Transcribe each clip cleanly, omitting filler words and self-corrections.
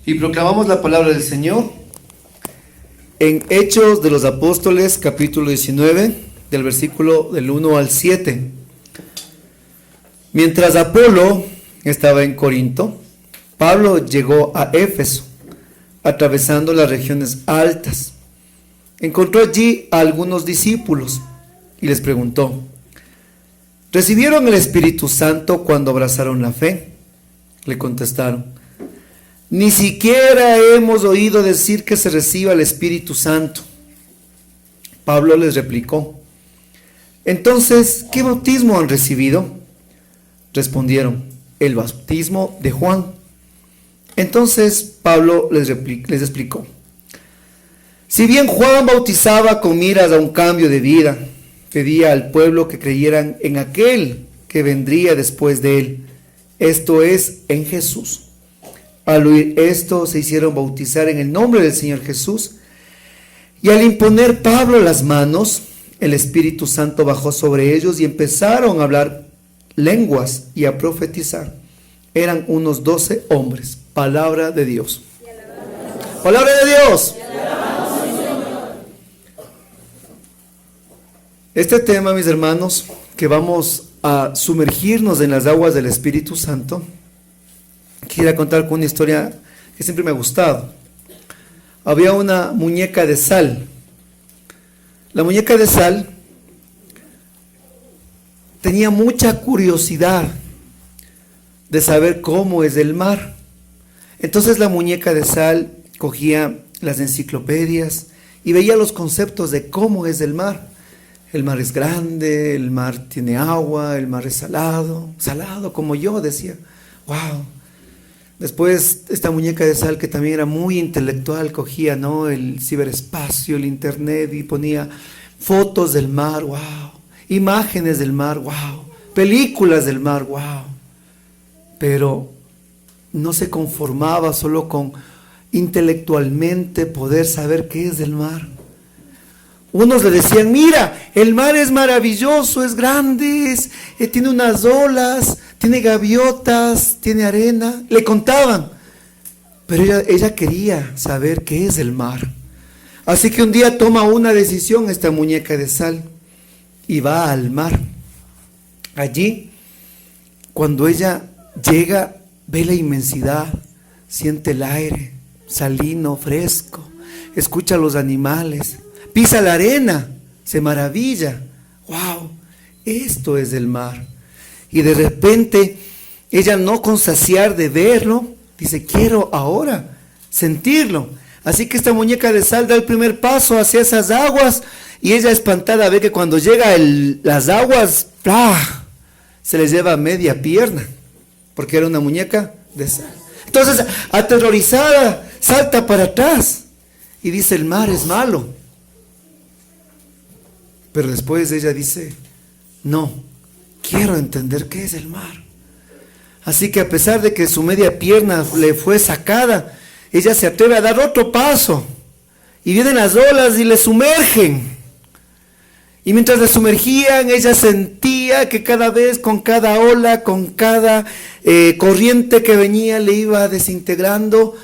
Y proclamamos la palabra del Señor en Hechos de los Apóstoles, capítulo 19, del versículo del 1 al 7. Mientras Apolo estaba en Corinto, Pablo llegó a Éfeso, atravesando las regiones altas. Encontró allí a algunos discípulos y les preguntó: ¿recibieron el Espíritu Santo cuando abrazaron la fe? Le contestaron: ni siquiera hemos oído decir que se reciba el Espíritu Santo. Pablo les replicó: entonces, ¿qué bautismo han recibido? Respondieron: el bautismo de Juan. Entonces Pablo les explicó: si bien Juan bautizaba con miras a un cambio de vida, pedía al pueblo que creyeran en aquel que vendría después de él, esto es, en Jesús. Al oír esto, se hicieron bautizar en el nombre del Señor Jesús, y al imponer Pablo las manos, el Espíritu Santo bajó sobre ellos y empezaron a hablar lenguas y a profetizar. Eran unos 12 hombres. Palabra de Dios. Palabra de Dios. Este tema, mis hermanos, que vamos a sumergirnos en las aguas del Espíritu Santo, quisiera contar con una historia que siempre me ha gustado. Había una muñeca de sal. La muñeca de sal tenía mucha curiosidad de saber cómo es el mar. Entonces la muñeca de sal cogía las enciclopedias y veía los conceptos de cómo es el mar. El mar es grande, el mar tiene agua, el mar es salado, salado como yo, decía. ¡Wow! Después esta muñeca de sal, que también era muy intelectual, cogía, ¿no?, el ciberespacio, el internet, y ponía fotos del mar, ¡wow!, imágenes del mar, ¡wow!, películas del mar, ¡wow!, pero no se conformaba solo con intelectualmente poder saber qué es el mar. Unos le decían: mira, el mar es maravilloso, es grande, tiene unas olas, tiene gaviotas, tiene arena. Le contaban, pero ella quería saber qué es el mar. Así que un día toma una decisión esta muñeca de sal y va al mar. Allí, cuando ella llega, ve la inmensidad, siente el aire salino, fresco, escucha a los animales, pisa la arena, se maravilla. ¡Wow! Esto es el mar. Y de repente, ella, no con saciar de verlo, dice: quiero ahora sentirlo. Así que esta muñeca de sal da el primer paso hacia esas aguas, y ella, espantada, ve que cuando llega las aguas, ¡plah!, se les lleva media pierna, porque era una muñeca de sal. Entonces, aterrorizada, salta para atrás y dice: el mar es malo. Pero después ella dice: no, quiero entender qué es el mar. Así que, a pesar de que su media pierna le fue sacada, ella se atreve a dar otro paso, y vienen las olas y le sumergen. Y mientras le sumergían, ella sentía que cada vez, con cada ola, con cada corriente que venía, le iba desintegrando.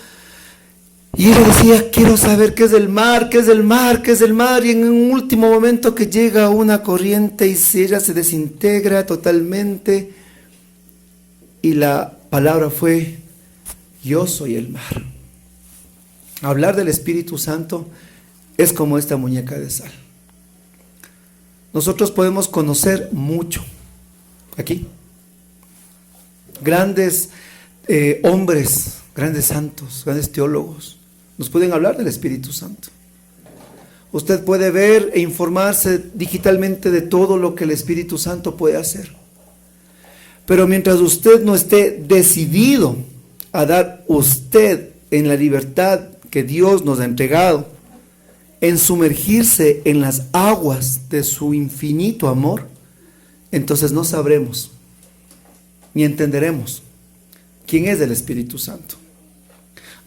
Y ella decía: quiero saber qué es el mar, qué es el mar, qué es el mar. Y en un último momento, que llega una corriente y ella se desintegra totalmente. Y la palabra fue: yo soy el mar. Hablar del Espíritu Santo es como esta muñeca de sal. Nosotros podemos conocer mucho aquí. Grandes hombres, grandes santos, grandes teólogos nos pueden hablar del Espíritu Santo. Usted puede ver e informarse digitalmente de todo lo que el Espíritu Santo puede hacer. Pero mientras usted no esté decidido a dar usted en la libertad que Dios nos ha entregado, en sumergirse en las aguas de su infinito amor, entonces no sabremos ni entenderemos quién es el Espíritu Santo.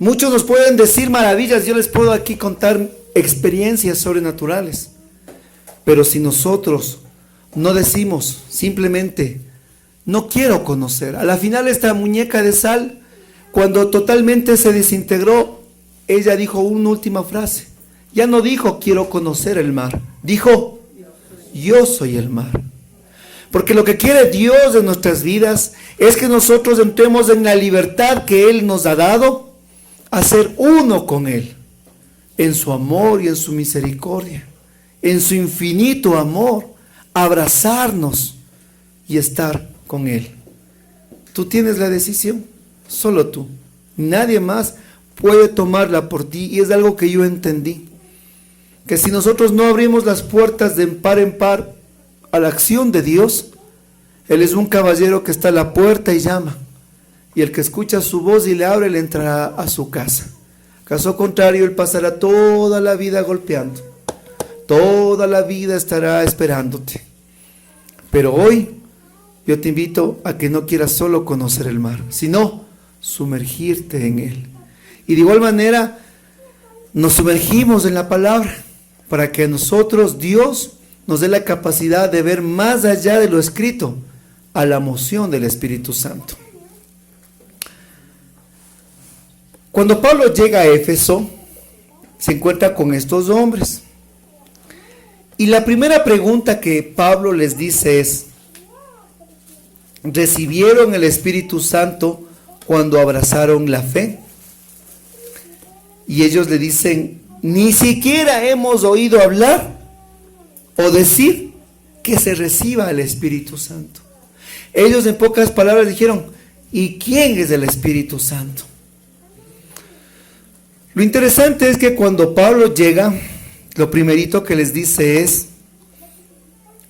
Muchos nos pueden decir maravillas, yo les puedo aquí contar experiencias sobrenaturales, pero si nosotros no decimos simplemente: no quiero conocer, a la final esta muñeca de sal Cuando totalmente se desintegró, ella dijo una última frase. Ya no dijo quiero conocer el mar, dijo yo soy el mar. Porque lo que quiere Dios de nuestras vidas es que nosotros entremos en la libertad que Él nos ha dado a ser uno con Él, en su amor y en su misericordia, en su infinito amor, abrazarnos y estar con Él. Tú tienes la decisión, solo tú. Nadie más puede tomarla por ti, y es algo que yo entendí. Que si nosotros no abrimos las puertas de par en par a la acción de Dios, Él es un caballero que está a la puerta y llama. Y el que escucha su voz y le abre, le entrará a su casa. Caso contrario, Él pasará toda la vida golpeando. Toda la vida estará esperándote. Pero hoy yo te invito a que no quieras solo conocer el mar, sino sumergirte en él. Y de igual manera nos sumergimos en la palabra para que a nosotros Dios nos dé la capacidad de ver más allá de lo escrito a la moción del Espíritu Santo. Cuando Pablo llega a Éfeso, se encuentra con estos hombres. Y la primera pregunta que Pablo les dice es: ¿recibieron el Espíritu Santo cuando abrazaron la fe? Y ellos le dicen: ni siquiera hemos oído hablar o decir que se reciba el Espíritu Santo. Ellos, en pocas palabras, dijeron: ¿y quién es el Espíritu Santo? Lo interesante es que cuando Pablo llega, lo primerito que les dice es: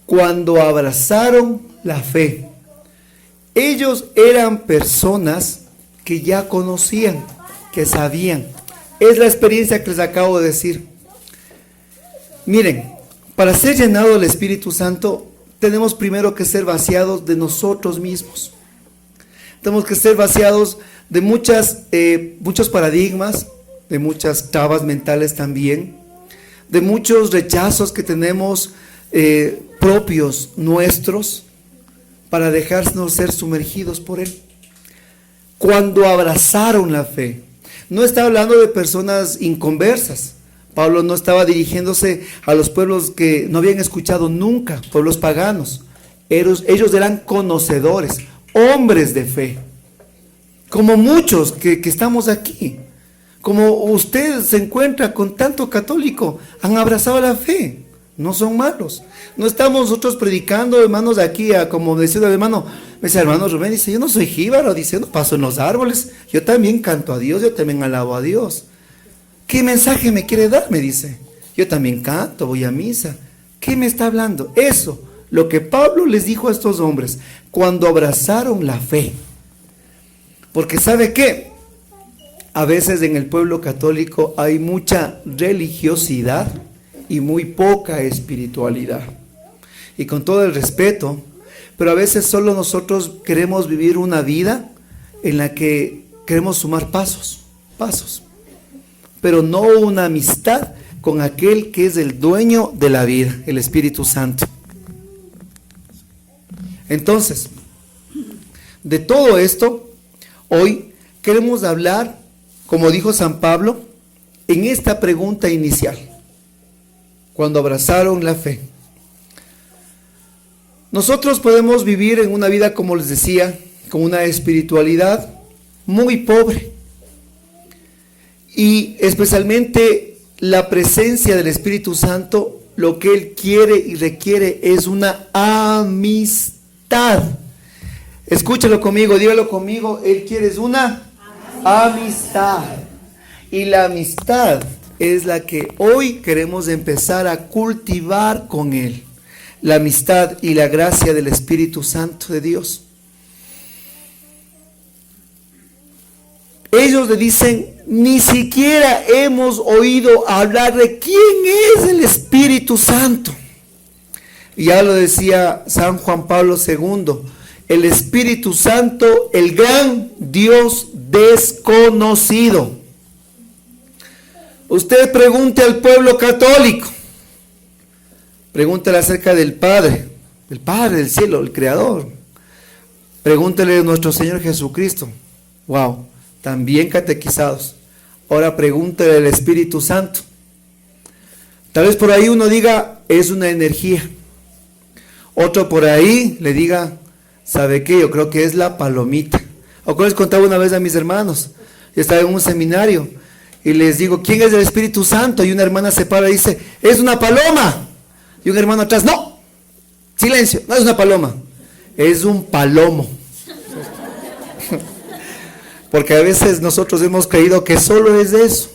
cuando abrazaron la fe. Ellos eran personas que ya conocían, que sabían. Es la experiencia que les acabo de decir. Miren, para ser llenado del Espíritu Santo, tenemos primero que ser vaciados de nosotros mismos. Tenemos que ser vaciados de muchos paradigmas, de muchas trabas mentales también, de muchos rechazos que tenemos propios nuestros, para dejarnos ser sumergidos por Él. Cuando abrazaron la fe, no está hablando de personas inconversas. Pablo no estaba dirigiéndose a los pueblos que no habían escuchado nunca, pueblos paganos. Ellos eran conocedores, hombres de fe, como muchos que estamos aquí. Como usted se encuentra con tanto católico, han abrazado la fe, no son malos. No estamos nosotros predicando, hermanos, de aquí, como decía el hermano, me dice, hermano Rubén, dice, yo no soy jíbaro, dice, yo no paso en los árboles, yo también canto a Dios, yo también alabo a Dios. ¿Qué mensaje me quiere dar? Me dice, yo también canto, voy a misa. ¿Qué me está hablando? Eso, lo que Pablo les dijo a estos hombres, cuando abrazaron la fe. Porque ¿sabe qué? A veces en el pueblo católico hay mucha religiosidad y muy poca espiritualidad. Y con todo el respeto, pero a veces solo nosotros queremos vivir una vida en la que queremos sumar pasos, pero no una amistad con aquel que es el dueño de la vida, el Espíritu Santo. Entonces, de todo esto, hoy queremos hablar, como dijo San Pablo, en esta pregunta inicial, cuando abrazaron la fe. Nosotros podemos vivir en una vida, como les decía, con una espiritualidad muy pobre. Y especialmente la presencia del Espíritu Santo, lo que Él quiere y requiere es una amistad. Escúchalo conmigo, dígalo conmigo, Él quiere es una amistad. Y la amistad es la que hoy queremos empezar a cultivar con Él. La amistad y la gracia del Espíritu Santo de Dios. Ellos le dicen, ni siquiera hemos oído hablar de quién es el Espíritu Santo. Y ya lo decía San Juan Pablo II, el Espíritu Santo, el gran Dios desconocido. Usted pregunte al pueblo católico, pregúntele acerca del Padre del cielo, el Creador. Pregúntele a nuestro Señor Jesucristo. Wow, también catequizados. Ahora pregúntele al Espíritu Santo. Tal vez por ahí uno diga, es una energía. Otro por ahí le diga, ¿sabe qué? Yo creo que es la palomita. O como les contaba una vez a mis hermanos, yo estaba en un seminario y les digo, ¿quién es el Espíritu Santo? Y una hermana se para y dice, es una paloma. Y un hermano atrás, no, silencio, no es una paloma, es un palomo. Porque a veces nosotros hemos creído que solo es eso,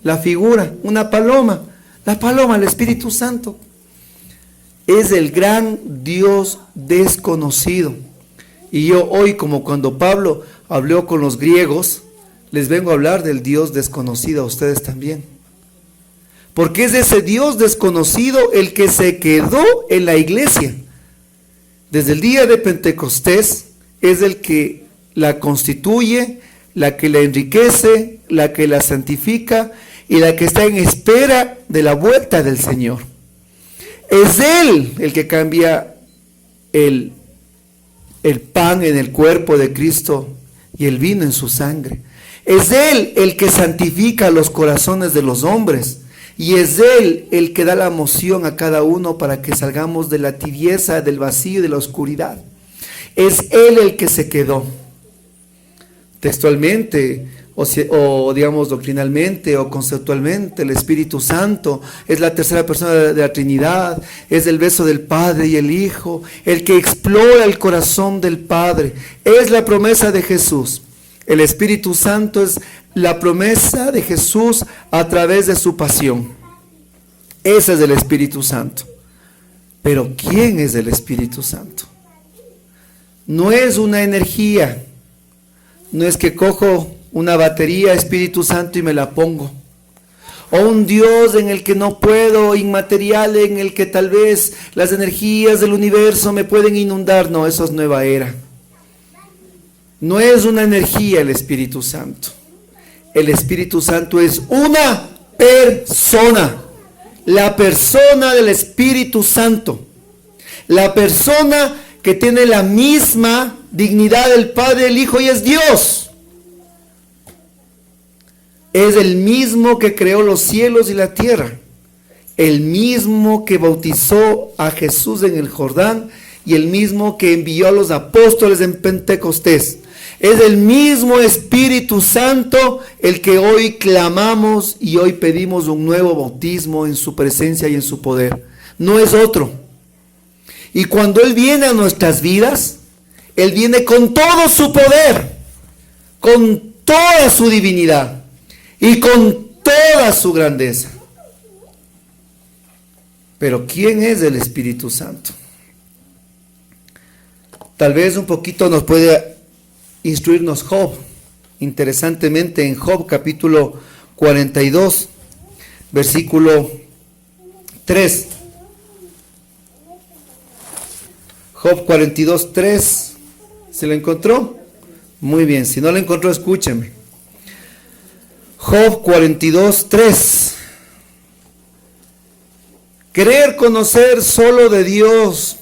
la figura, una paloma. La paloma, el Espíritu Santo, es el gran Dios desconocido. Y yo hoy, como cuando Pablo habló con los griegos, les vengo a hablar del Dios desconocido a ustedes también. Porque es ese Dios desconocido el que se quedó en la iglesia. Desde el día de Pentecostés es el que la constituye, la que la enriquece, la que la santifica y la que está en espera de la vuelta del Señor. Es Él el que cambia el pan en el cuerpo de Cristo y el vino en su sangre. Es Él el que santifica los corazones de los hombres. Y es Él el que da la moción a cada uno para que salgamos de la tibieza, del vacío y de la oscuridad. Es Él el que se quedó. Textualmente, o digamos doctrinalmente o conceptualmente, el Espíritu Santo es la tercera persona de la Trinidad, es el beso del Padre y el Hijo, el que explora el corazón del Padre, es la promesa de Jesús. El Espíritu Santo es la promesa de Jesús a través de su pasión. Ese es el Espíritu Santo. Pero ¿quién es el Espíritu Santo? No es una energía, no es que cojo una batería Espíritu Santo y me la pongo, o un Dios en el que no puedo, inmaterial, en el que tal vez las energías del universo me pueden inundar. No, eso es nueva era. No es una energía el Espíritu Santo. El Espíritu Santo es una persona, la persona del Espíritu Santo, la persona que tiene la misma dignidad del Padre, el Hijo y es Dios. Es el mismo que creó los cielos y la tierra, el mismo que bautizó a Jesús en el Jordán y el mismo que envió a los apóstoles en Pentecostés. Es el mismo Espíritu Santo el que hoy clamamos y hoy pedimos un nuevo bautismo en su presencia y en su poder. No es otro. Y cuando Él viene a nuestras vidas, Él viene con todo su poder, con toda su divinidad y con toda su grandeza. Pero ¿quién es el Espíritu Santo? Tal vez un poquito nos puede instruirnos Job. Interesantemente en Job capítulo 42, versículo 3. Job 42, 3. ¿Se lo encontró? Muy bien, si no lo encontró, escúcheme. Job 42, 3. Querer conocer solo de Dios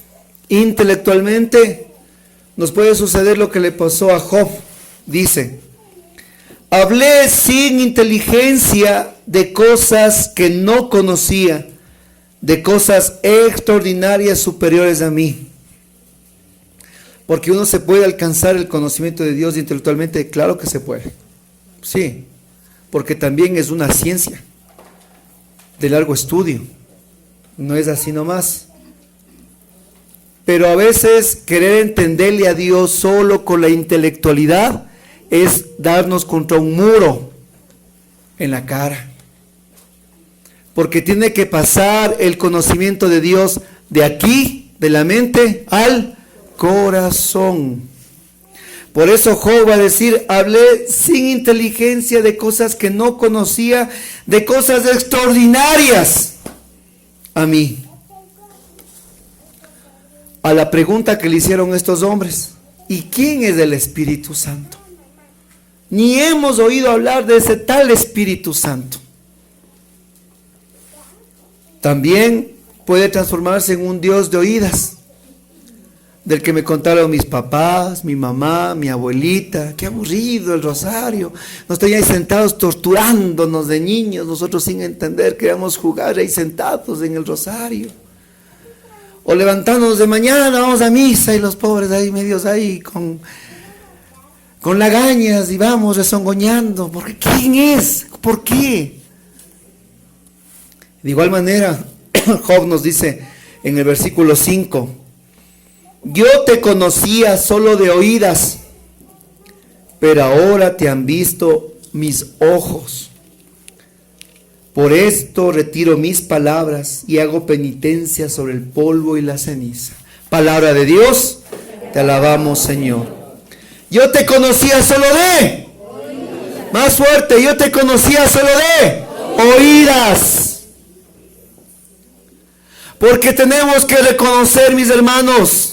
intelectualmente, nos puede suceder lo que le pasó a Job. Dice, hablé sin inteligencia de cosas que no conocía, de cosas extraordinarias superiores a mí. Porque uno se puede alcanzar el conocimiento de Dios intelectualmente, claro que se puede. Sí, porque también es una ciencia de largo estudio. No es así nomás. Pero a veces querer entenderle a Dios solo con la intelectualidad es darnos contra un muro en la cara. Porque tiene que pasar el conocimiento de Dios de aquí, de la mente, al corazón. Por eso Job va a decir, hablé sin inteligencia de cosas que no conocía, de cosas extraordinarias a mí. A la pregunta que le hicieron estos hombres, ¿y quién es el Espíritu Santo? Ni hemos oído hablar de ese tal Espíritu Santo. También puede transformarse en un Dios de oídas, del que me contaron mis papás, mi mamá, mi abuelita. Qué aburrido el rosario. Nos tenían ahí sentados torturándonos de niños, nosotros sin entender que íbamos a jugar ahí sentados en el rosario. O levantándonos de mañana, vamos a misa y los pobres ahí medios ahí con lagañas y vamos rezongoñando. ¿Por qué? ¿Quién es? ¿Por qué? De igual manera, Job nos dice en el versículo 5, yo te conocía solo de oídas, pero ahora te han visto mis ojos. Por esto retiro mis palabras y hago penitencia sobre el polvo y la ceniza. Palabra de Dios, te alabamos, Señor. Yo te conocía solo de, más fuerte, yo te conocía solo de oídas. Porque tenemos que reconocer, mis hermanos,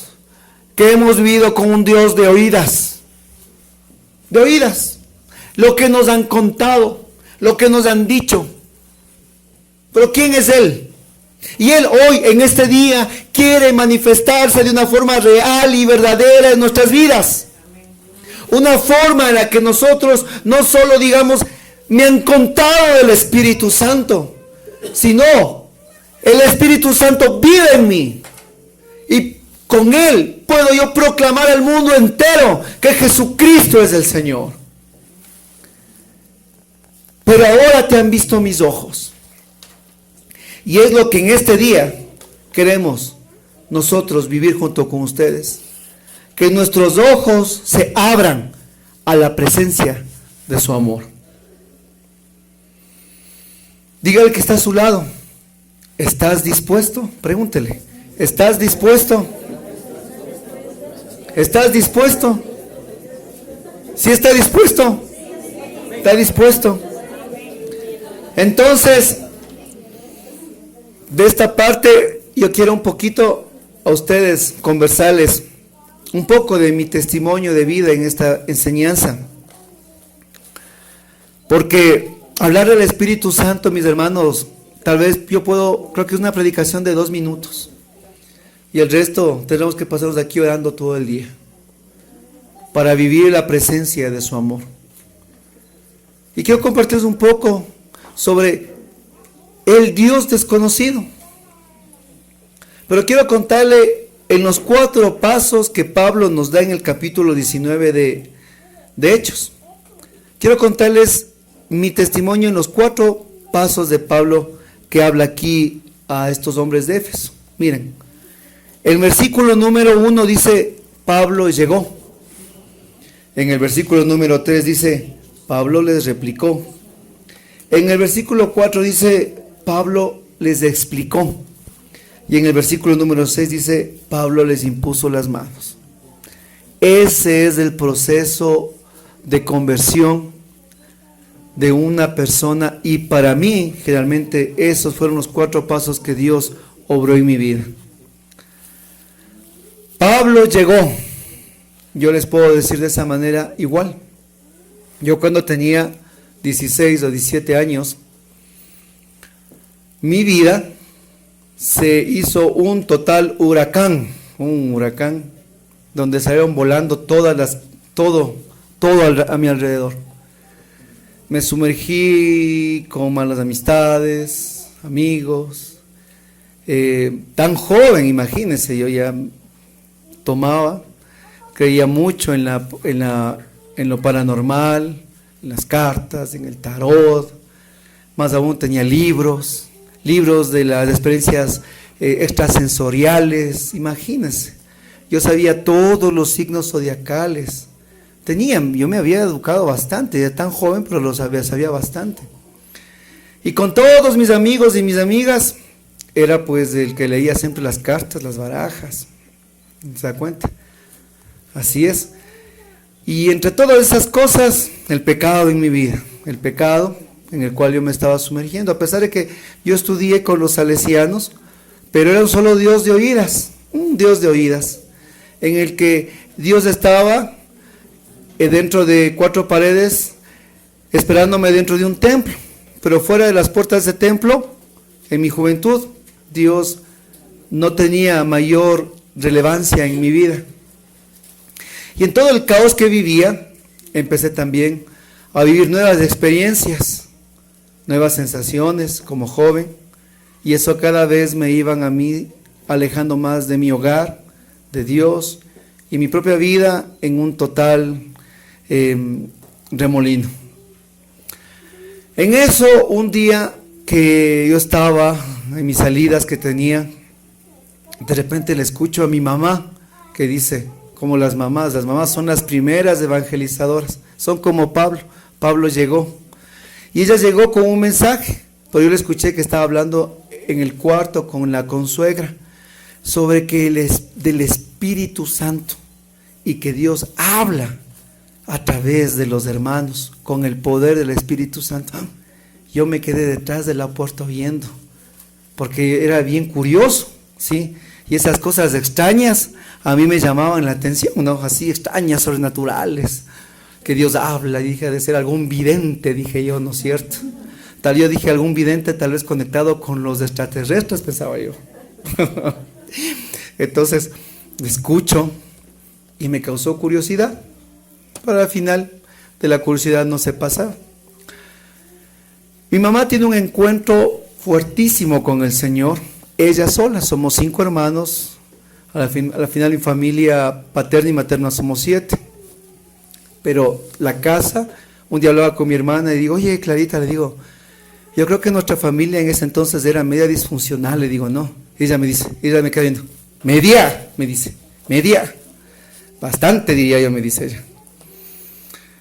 que hemos vivido con un Dios de oídas. De oídas. Lo que nos han contado, lo que nos han dicho. Pero ¿quién es Él? Y Él hoy, en este día, quiere manifestarse de una forma real y verdadera en nuestras vidas. Una forma en la que nosotros no solo digamos, me han contado del Espíritu Santo, sino el Espíritu Santo vive en mí. Y con Él puedo yo proclamar al mundo entero que Jesucristo es el Señor. Pero ahora te han visto mis ojos. Y es lo que en este día queremos nosotros vivir junto con ustedes. Que nuestros ojos se abran a la presencia de su amor. Dígale que está a su lado. ¿Estás dispuesto? Pregúntele. ¿Estás dispuesto? ¿Estás dispuesto? ¿Sí está dispuesto? ¿Está dispuesto? Entonces, de esta parte yo quiero un poquito a ustedes conversarles un poco de mi testimonio de vida en esta enseñanza. Porque hablar del Espíritu Santo, mis hermanos, tal vez creo que es una predicación de 2 minutos. Y el resto tenemos que pasarnos aquí orando todo el día. Para vivir la presencia de su amor. Y quiero compartirles un poco sobre el Dios desconocido. Pero quiero contarle en los 4 pasos que Pablo nos da en el capítulo 19 de Hechos. Quiero contarles mi testimonio en los 4 pasos de Pablo que habla aquí a estos hombres de Éfeso. Miren, el versículo número 1 dice, Pablo llegó. En el versículo número 3 dice, Pablo les replicó. En el versículo 4 dice, Pablo les explicó. Y en el versículo número 6 dice, Pablo les impuso las manos. Ese es el proceso de conversión de una persona, y para mí, generalmente, esos fueron los 4 pasos que Dios obró en mi vida. Pablo llegó. Yo les puedo decir de esa manera igual. Yo cuando tenía 16 o 17 años, mi vida se hizo un total huracán, donde salieron volando todo a mi alrededor. Me sumergí con malas amistades, amigos, tan joven, imagínense, yo ya tomaba, creía mucho en lo paranormal, en las cartas, en el tarot, más aún tenía libros de las experiencias extrasensoriales, imagínense. Yo sabía todos los signos zodiacales. Yo me había educado bastante, ya tan joven, pero lo sabía bastante. Y con todos mis amigos y mis amigas, era pues el que leía siempre las cartas, las barajas. ¿Se da cuenta? Así es. Y entre todas esas cosas, el pecado en mi vida, el pecado en el cual yo me estaba sumergiendo, a pesar de que yo estudié con los salesianos, pero era un solo Dios de oídas, un Dios de oídas, en el que Dios estaba dentro de 4 paredes, esperándome dentro de un templo, pero fuera de las puertas de ese templo, en mi juventud, Dios no tenía mayor relevancia en mi vida. Y en todo el caos que vivía, empecé también a vivir nuevas experiencias, nuevas sensaciones como joven, y eso cada vez me iban a mí alejando más de mi hogar, de Dios, y mi propia vida en un total remolino. En eso, un día que yo estaba en mis salidas que tenía, de repente le escucho a mi mamá que dice, como las mamás son las primeras evangelizadoras, son como Pablo. Pablo llegó y ella llegó con un mensaje, pero yo le escuché que estaba hablando en el cuarto con la consuegra sobre que del Espíritu Santo y que Dios habla a través de los hermanos con el poder del Espíritu Santo. Yo me quedé detrás de la puerta oyendo, porque era bien curioso, ¿sí? Y esas cosas extrañas a mí me llamaban la atención, ¿no? Así extrañas, sobrenaturales, que Dios habla. Dije, de ser algún vidente, dije yo, ¿no es cierto? Yo dije, algún vidente tal vez conectado con los extraterrestres, pensaba yo. Entonces, escucho y me causó curiosidad, pero al final de la curiosidad no se pasa. Mi mamá tiene un encuentro fuertísimo con el Señor, ella sola, somos 5 hermanos, a la final mi familia paterna y materna somos 7, pero la casa, un día hablaba con mi hermana y digo, oye Clarita, le digo, yo creo que nuestra familia en ese entonces era media disfuncional, le digo, no, ella me dice, ella me queda viendo, media, me dice, media, bastante diría yo, me dice ella.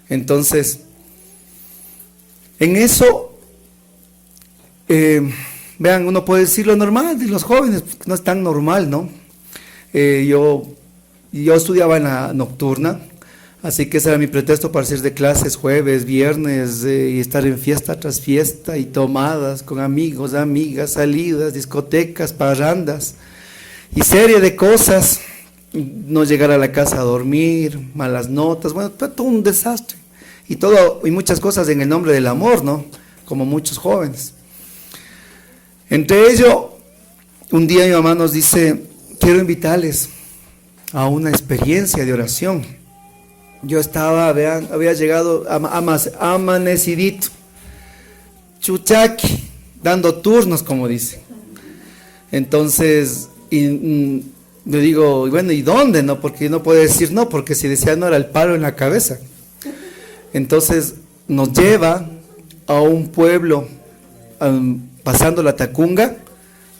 Entonces, en eso, vean, uno puede decir lo normal de los jóvenes, no es tan normal, ¿no? Yo estudiaba en la nocturna, así que ese era mi pretexto para hacer de clases jueves, viernes, y estar en fiesta tras fiesta y tomadas con amigos, amigas, salidas, discotecas, parrandas y serie de cosas, no llegar a la casa a dormir, malas notas, bueno, todo un desastre y muchas cosas en el nombre del amor, ¿no? Como muchos jóvenes. Entre ello, un día mi mamá nos dice, quiero invitarles a una experiencia de oración. Yo estaba, vean, había llegado amanecidito, chuchaqui, dando turnos, como dice. Entonces, yo digo, bueno, ¿y dónde? No, porque no puede decir no, porque si decía no era el palo en la cabeza. Entonces, nos lleva a un pueblo, pasando la Tacunga,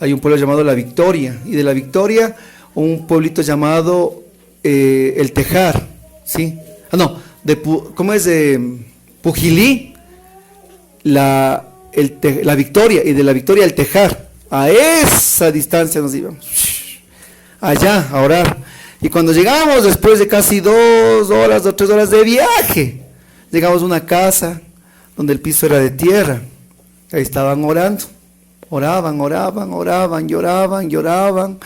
hay un pueblo llamado La Victoria, y de La Victoria, un pueblito llamado El Tejar, ¿sí? ¿Cómo es? De Pujilí, la Victoria, y de La Victoria al Tejar, a esa distancia nos íbamos, allá a orar. Y cuando llegamos, después de casi 2 horas o 3 horas de viaje, llegamos a una casa donde el piso era de tierra. Ahí estaban orando, oraban, lloraban,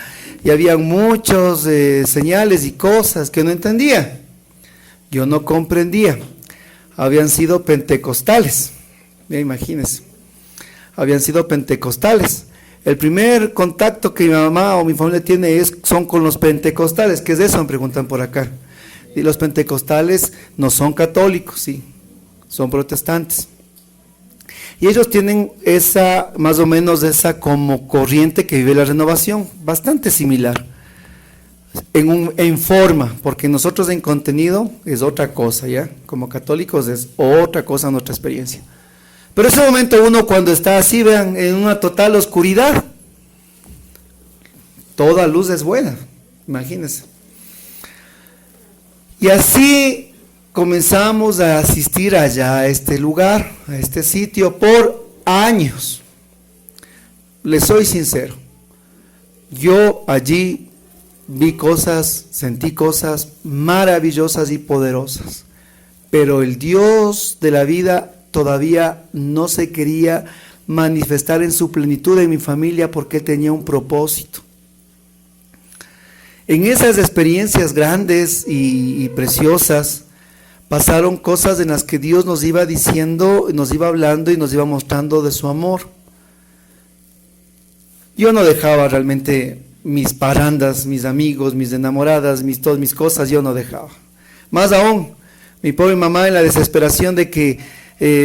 y había muchos señales y cosas que no entendía. Yo no comprendía. Habían sido pentecostales, ya imagínense, habían sido pentecostales. El primer contacto que mi mamá o mi familia tiene son con los pentecostales. ¿Qué es eso? Me preguntan por acá. Y los pentecostales no son católicos, sí, son protestantes. Y ellos tienen más o menos esa como corriente que vive la renovación, bastante similar, en forma, porque nosotros en contenido es otra cosa, ¿ya? Como católicos es otra cosa, nuestra experiencia. Pero ese momento uno cuando está así, vean, en una total oscuridad, toda luz es buena, imagínense. Y así comenzamos a asistir allá a este lugar, a este sitio, por años. Les soy sincero, yo allí vi cosas, sentí cosas maravillosas y poderosas, pero el Dios de la vida todavía no se quería manifestar en su plenitud en mi familia porque tenía un propósito. En esas experiencias grandes y preciosas, pasaron cosas en las que Dios nos iba diciendo, nos iba hablando y nos iba mostrando de su amor. Yo no dejaba realmente mis parandas, mis amigos, mis enamoradas, todas mis cosas, yo no dejaba. Más aún, mi pobre mamá en la desesperación de que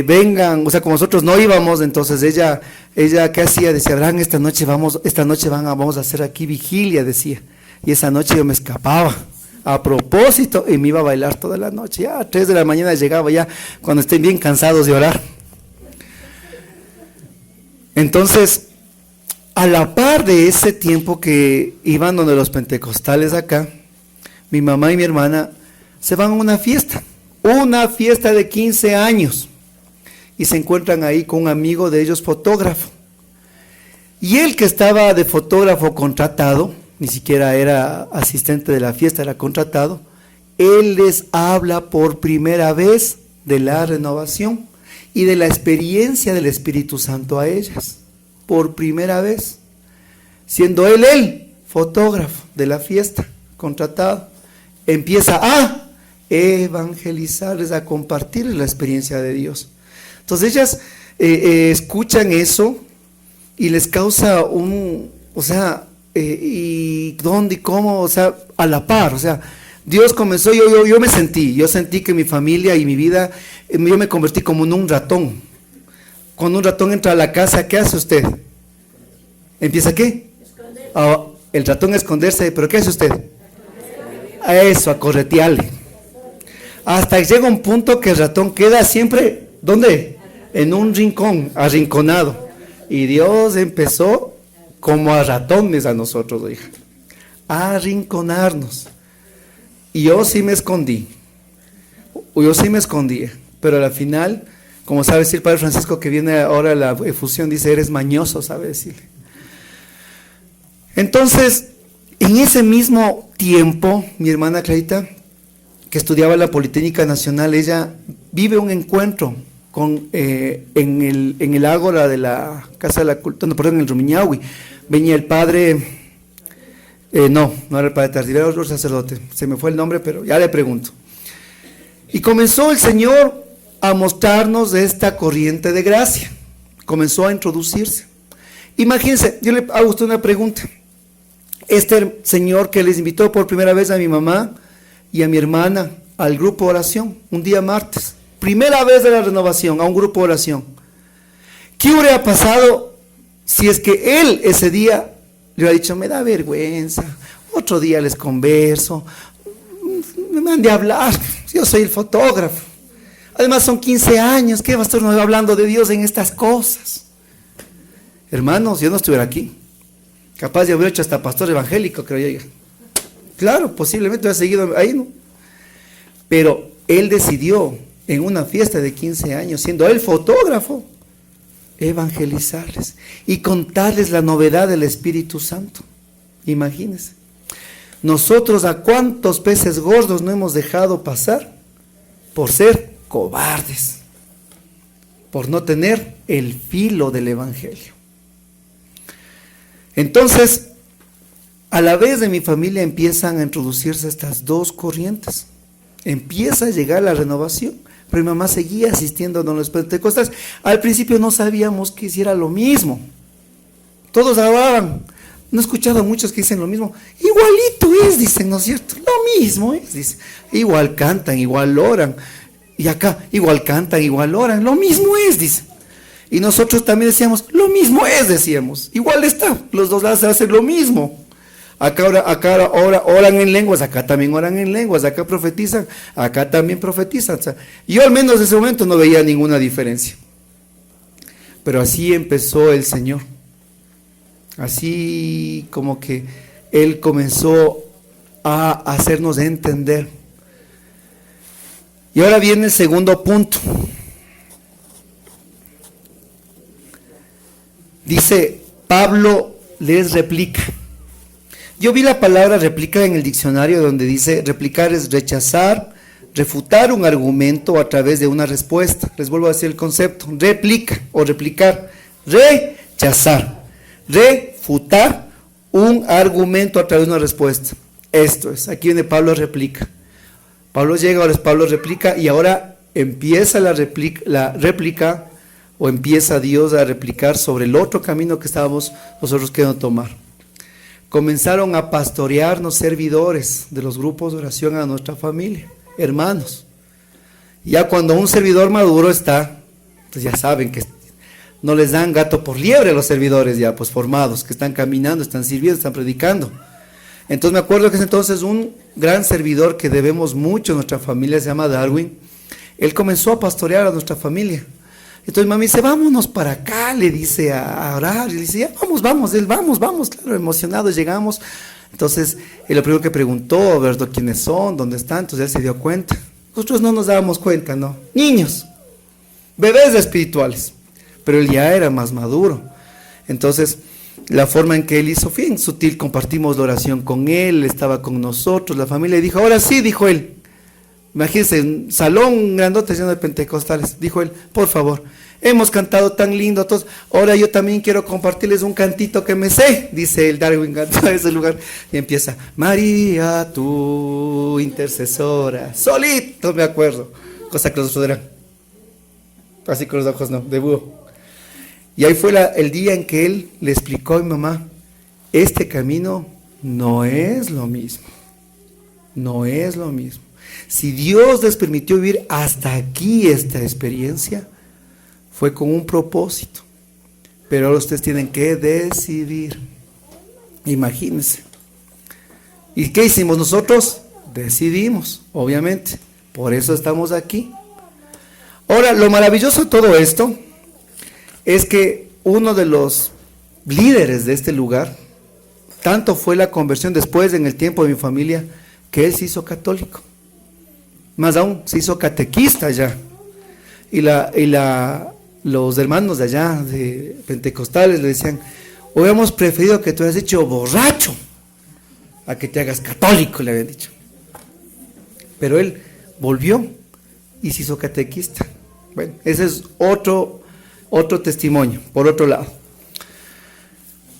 vengan, o sea, como nosotros no íbamos, entonces ella ¿qué hacía? Decía, Abraham, esta noche vamos a hacer aquí vigilia, decía. Y esa noche yo me escapaba a propósito y me iba a bailar toda la noche. Ya a 3 de la mañana llegaba, ya cuando estén bien cansados de orar. Entonces, a la par de ese tiempo que iban donde los pentecostales acá, mi mamá y mi hermana se van a una fiesta de 15 años, y se encuentran ahí con un amigo de ellos, fotógrafo. Y él, que estaba de fotógrafo contratado, ni siquiera era asistente de la fiesta, era contratado, él les habla por primera vez de la renovación y de la experiencia del Espíritu Santo a ellas, por primera vez, siendo él fotógrafo de la fiesta, contratado, empieza a evangelizarles, a compartirles la experiencia de Dios. Entonces ellas escuchan eso y les causa y dónde y cómo, o sea, a la par, o sea, Dios comenzó, yo sentí que mi familia y mi vida, yo me convertí como en un ratón. Cuando un ratón entra a la casa, ¿qué hace usted? ¿Empieza qué? El ratón a esconderse, pero ¿qué hace usted? A eso, a corretearle. Hasta que llega un punto que el ratón queda siempre, ¿dónde? En un rincón, arrinconado. Y Dios empezó como a ratones a nosotros, hija, a arrinconarnos. Y yo sí me escondía, pero al final, como sabe decir el Padre Francisco, que viene ahora la efusión, dice, eres mañoso, sabe decirle. Entonces, en ese mismo tiempo, mi hermana Clarita, que estudiaba en la Politécnica Nacional, ella vive un encuentro en el ágora de la Casa de la Cultura, en el Rumiñahui. Venía el padre, no era el padre Tardí, era otro sacerdote, se me fue el nombre, pero ya le pregunto. Y comenzó el Señor a mostrarnos de esta corriente de gracia, comenzó a introducirse. Imagínense, yo le hago a usted una pregunta. Este Señor que les invitó por primera vez a mi mamá y a mi hermana al grupo de oración, un día martes, primera vez de la renovación, a un grupo de oración. ¿Qué hubiera pasado si es que él ese día le hubiera dicho, me da vergüenza, otro día les converso, me han de hablar, yo soy el fotógrafo, además son 15 años, ¿qué va a estar hablando de Dios en estas cosas? Hermanos, yo no estuviera aquí, capaz de haber hecho hasta pastor evangélico, creo yo. Claro, posiblemente hubiera seguido ahí, ¿no? Pero él decidió en una fiesta de 15 años, siendo él fotógrafo, evangelizarles y contarles la novedad del Espíritu Santo. Imagínense, nosotros a cuántos peces gordos no hemos dejado pasar por ser cobardes, por no tener el filo del Evangelio. Entonces, a la vez de mi familia empiezan a introducirse estas dos corrientes, empieza a llegar la renovación. Pero mi mamá seguía asistiendo a los pentecostales. Al principio no sabíamos que hiciera lo mismo. Todos hablaban. No he escuchado a muchos que dicen lo mismo. Igualito es, dicen, ¿no es cierto? Lo mismo es, dicen. Igual cantan, igual oran. Y acá, igual cantan, igual oran. Lo mismo es, dicen. Y nosotros también decíamos, lo mismo es, decíamos. Igual está, los dos lados se hacen lo mismo. Acá oran en lenguas, acá también oran en lenguas, acá profetizan, acá también profetizan. O sea, yo al menos en ese momento no veía ninguna diferencia. Pero así empezó el Señor. Así como que Él comenzó a hacernos entender. Y ahora viene el segundo punto. Dice, Pablo les replica. Yo vi la palabra replicar en el diccionario donde dice replicar es rechazar, refutar un argumento a través de una respuesta. Les vuelvo a decir el concepto, replica o replicar, rechazar, refutar un argumento a través de una respuesta. Esto es, aquí viene Pablo replica. Pablo llega, ahora es Pablo replica y ahora empieza la réplica o empieza Dios a replicar sobre el otro camino que estábamos nosotros queriendo tomar. Comenzaron a pastorearnos servidores de los grupos de oración a nuestra familia. hermanos. Ya cuando un servidor maduro está, pues ya saben que no les dan gato por liebre a los servidores ya pues formados, que están caminando, están sirviendo, están predicando. Entonces me acuerdo que es entonces un gran servidor que debemos mucho a nuestra familia, se llama Darwin. Él comenzó a pastorear a nuestra familia. Entonces mami dice, vámonos para acá, le dice a orar. Y le dice, ya vamos, él vamos, claro, emocionados llegamos. Entonces él lo primero que preguntó, ver quiénes son, dónde están. Entonces él se dio cuenta. Nosotros no nos dábamos cuenta, ¿no? Niños, bebés espirituales. Pero él ya era más maduro. Entonces, la forma en que él hizo, bien sutil, compartimos la oración con él, estaba con nosotros, la familia, y dijo, ahora sí, dijo él, imagínense, un salón grandote lleno de pentecostales, dijo él, por favor, hemos cantado tan lindo todos, ahora yo también quiero compartirles un cantito que me sé, dice el Darwin, cantó ese lugar, y empieza, María, tu intercesora, solito me acuerdo, cosa que los otros eran, así con los ojos no, de búho. Y ahí fue el día en que él le explicó a mi mamá, este camino no es lo mismo, no es lo mismo. Si Dios les permitió vivir hasta aquí esta experiencia, fue con un propósito. Pero ahora ustedes tienen que decidir. Imagínense. ¿Y qué hicimos nosotros? Decidimos, obviamente. Por eso estamos aquí. Ahora, lo maravilloso de todo esto es que uno de los líderes de este lugar, tanto fue la conversión después en el tiempo de mi familia, que él se hizo católico. Más aún, se hizo catequista ya. Y los hermanos de allá, de pentecostales, le decían, hubiéramos preferido que tú hayas hecho borracho a que te hagas católico, le habían dicho. Pero él volvió y se hizo catequista. Bueno, ese es otro testimonio, por otro lado.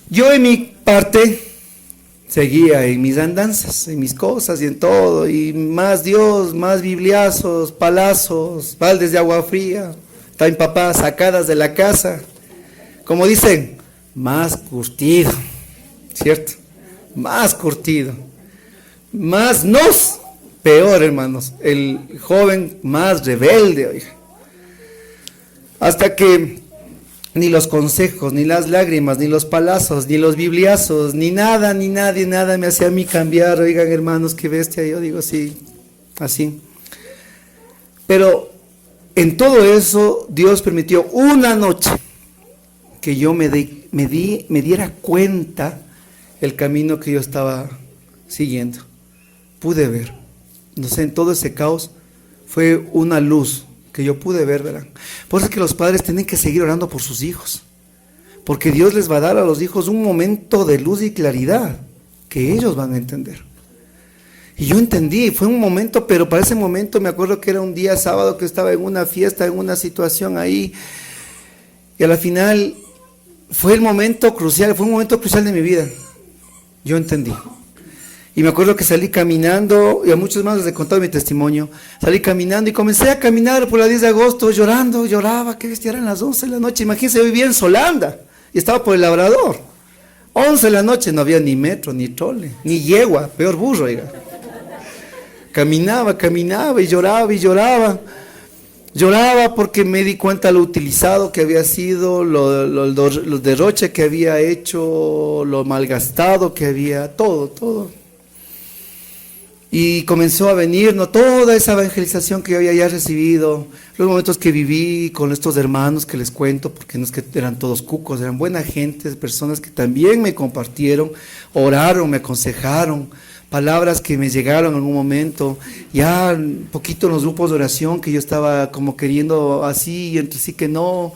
Yo en mi parte seguía en mis andanzas, en mis cosas y en todo, y más Dios, más bibliazos, palazos, baldes de agua fría, también papás sacadas de la casa, como dicen, más curtido, ¿cierto? Más curtido, más nos, peor hermanos, el joven más rebelde, oiga. Hasta que ni los consejos, ni las lágrimas, ni los palazos, ni los bibliazos, ni nada, ni nadie, nada me hacía a mí cambiar. Oigan, hermanos, qué bestia. Yo digo, sí, así. Pero en todo eso, Dios permitió una noche que yo me diera cuenta el camino que yo estaba siguiendo. Pude ver, no sé, en todo ese caos fue una luz que yo pude ver, ¿verdad? Por eso es que los padres tienen que seguir orando por sus hijos, porque Dios les va a dar a los hijos un momento de luz y claridad que ellos van a entender. Y yo entendí, fue un momento, pero para ese momento me acuerdo que era un día sábado que estaba en una fiesta, en una situación ahí, y a la final fue el momento crucial, fue un momento crucial de mi vida. Yo entendí. Y me acuerdo que salí caminando, y a muchos más les he contado mi testimonio, salí caminando y comencé a caminar por la 10 de agosto, lloraba, que bestia, eran las 11 de la noche, imagínense, yo vivía en Solanda, y estaba por el Labrador, 11 de la noche, no había ni metro, ni trole, ni yegua, peor burro, oiga. Caminaba y lloraba porque me di cuenta lo utilizado que había sido, lo derroche que había hecho, lo malgastado que había, todo. Y comenzó a venir, ¿no?, toda esa evangelización que yo había ya recibido, los momentos que viví con estos hermanos que les cuento, porque no es que eran todos cucos, eran buena gente, personas que también me compartieron, oraron, me aconsejaron, palabras que me llegaron en un momento, ya un poquito en los grupos de oración que yo estaba como queriendo así, y entre sí que no,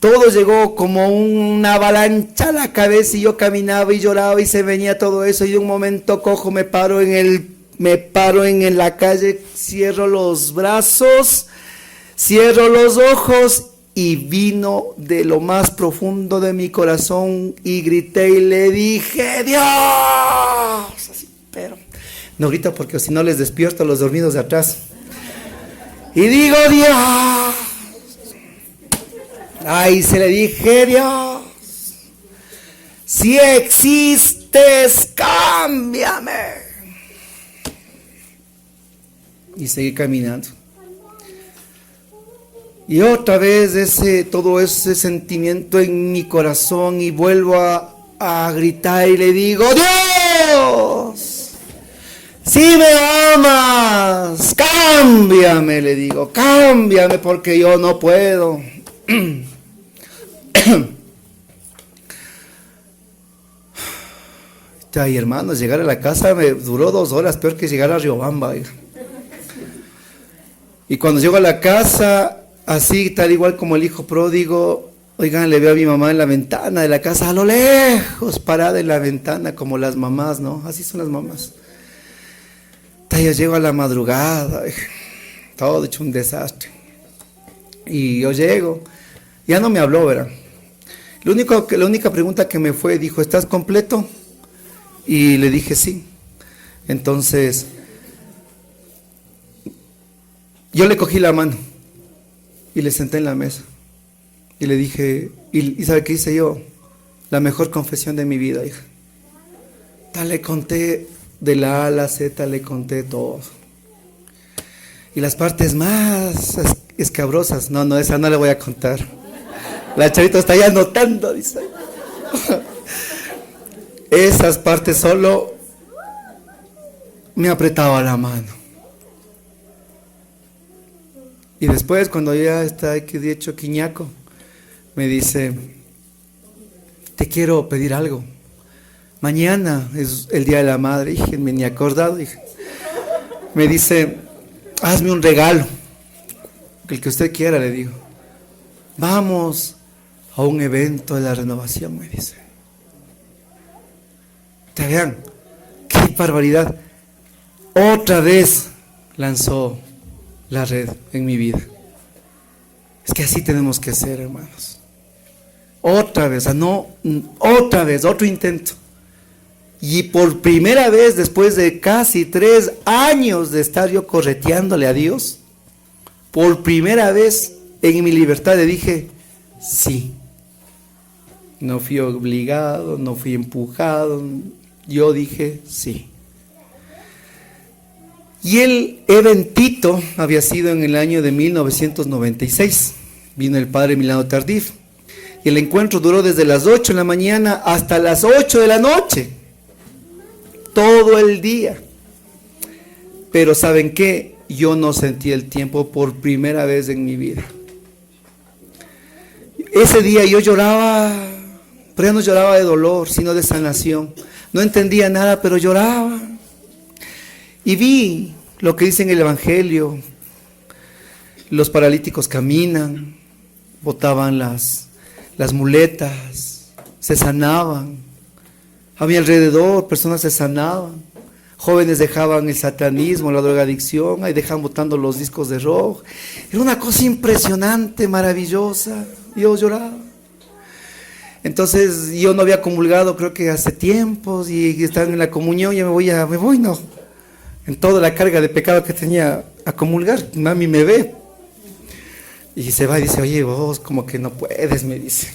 todo llegó como una avalancha a la cabeza y yo caminaba y lloraba y se venía todo eso, y de un momento cojo, me paro en la calle, cierro los brazos, cierro los ojos y vino de lo más profundo de mi corazón y grité y le dije, Dios, así, pero no grito porque si no les despierto a los dormidos de atrás. Y digo, Dios, ay, se le dije, Dios, si existes, cámbiame. y seguí caminando. Y otra vez todo ese sentimiento en mi corazón y vuelvo a gritar y le digo: Dios, si me amas, cámbiame, le digo, cámbiame porque yo no puedo. Ay, hermanos, llegar a la casa me duró 2 horas, peor que llegar a Riobamba. Y cuando llego a la casa, así, tal igual como el hijo pródigo, oigan, le veo a mi mamá en la ventana de la casa, a lo lejos, parada en la ventana, como las mamás, ¿no? Así son las mamás. Yo llego a la madrugada, todo hecho un desastre. Y yo llego, ya no me habló, ¿verdad? La única pregunta que me fue, dijo: ¿estás completo? Y le dije sí. Entonces, yo le cogí la mano y le senté en la mesa. Y le dije, ¿y sabe qué hice yo? La mejor confesión de mi vida, hija. Le conté de la A a la Z, le conté todo. Y las partes más escabrosas, no, esa no le voy a contar. La chavita está ya anotando, dice. Esas partes solo me apretaba la mano. Y después, cuando ya está aquí de hecho quiñaco, me dice: te quiero pedir algo. Mañana es el Día de la Madre. Dije, me ni acordado. Dije. Me dice: hazme un regalo, el que usted quiera, le digo. Vamos a un evento de la renovación, me dice. Te vean, qué barbaridad. Otra vez lanzó la red en mi vida. Es que así tenemos que ser, hermanos. Otra vez, otra vez, otro intento. Y por primera vez, después de casi 3 años de estar yo correteándole a Dios, por primera vez en mi libertad le dije sí. No fui obligado, no fui empujado, yo dije sí. Y el eventito había sido en el año de 1996. Vino el padre Milano Tardif. Y el encuentro duró desde las 8 de la mañana hasta las 8 de la noche. Todo el día. Pero ¿saben qué? Yo no sentí el tiempo por primera vez en mi vida. Ese día yo lloraba, pero ya no lloraba de dolor, sino de sanación. No entendía nada, pero lloraba. Y vi lo que dice en el Evangelio. Los paralíticos caminan, botaban las muletas, se sanaban. A mi alrededor personas se sanaban. Jóvenes dejaban el satanismo, la drogadicción, ahí dejaban botando los discos de rock. Era una cosa impresionante, maravillosa. Yo lloraba. Entonces yo no había comulgado, creo que hace tiempos, y estaba en la comunión, ya me voy, no. En toda la carga de pecado que tenía a comulgar, mami me ve. Y se va y dice: oye, vos como que no puedes, me dice.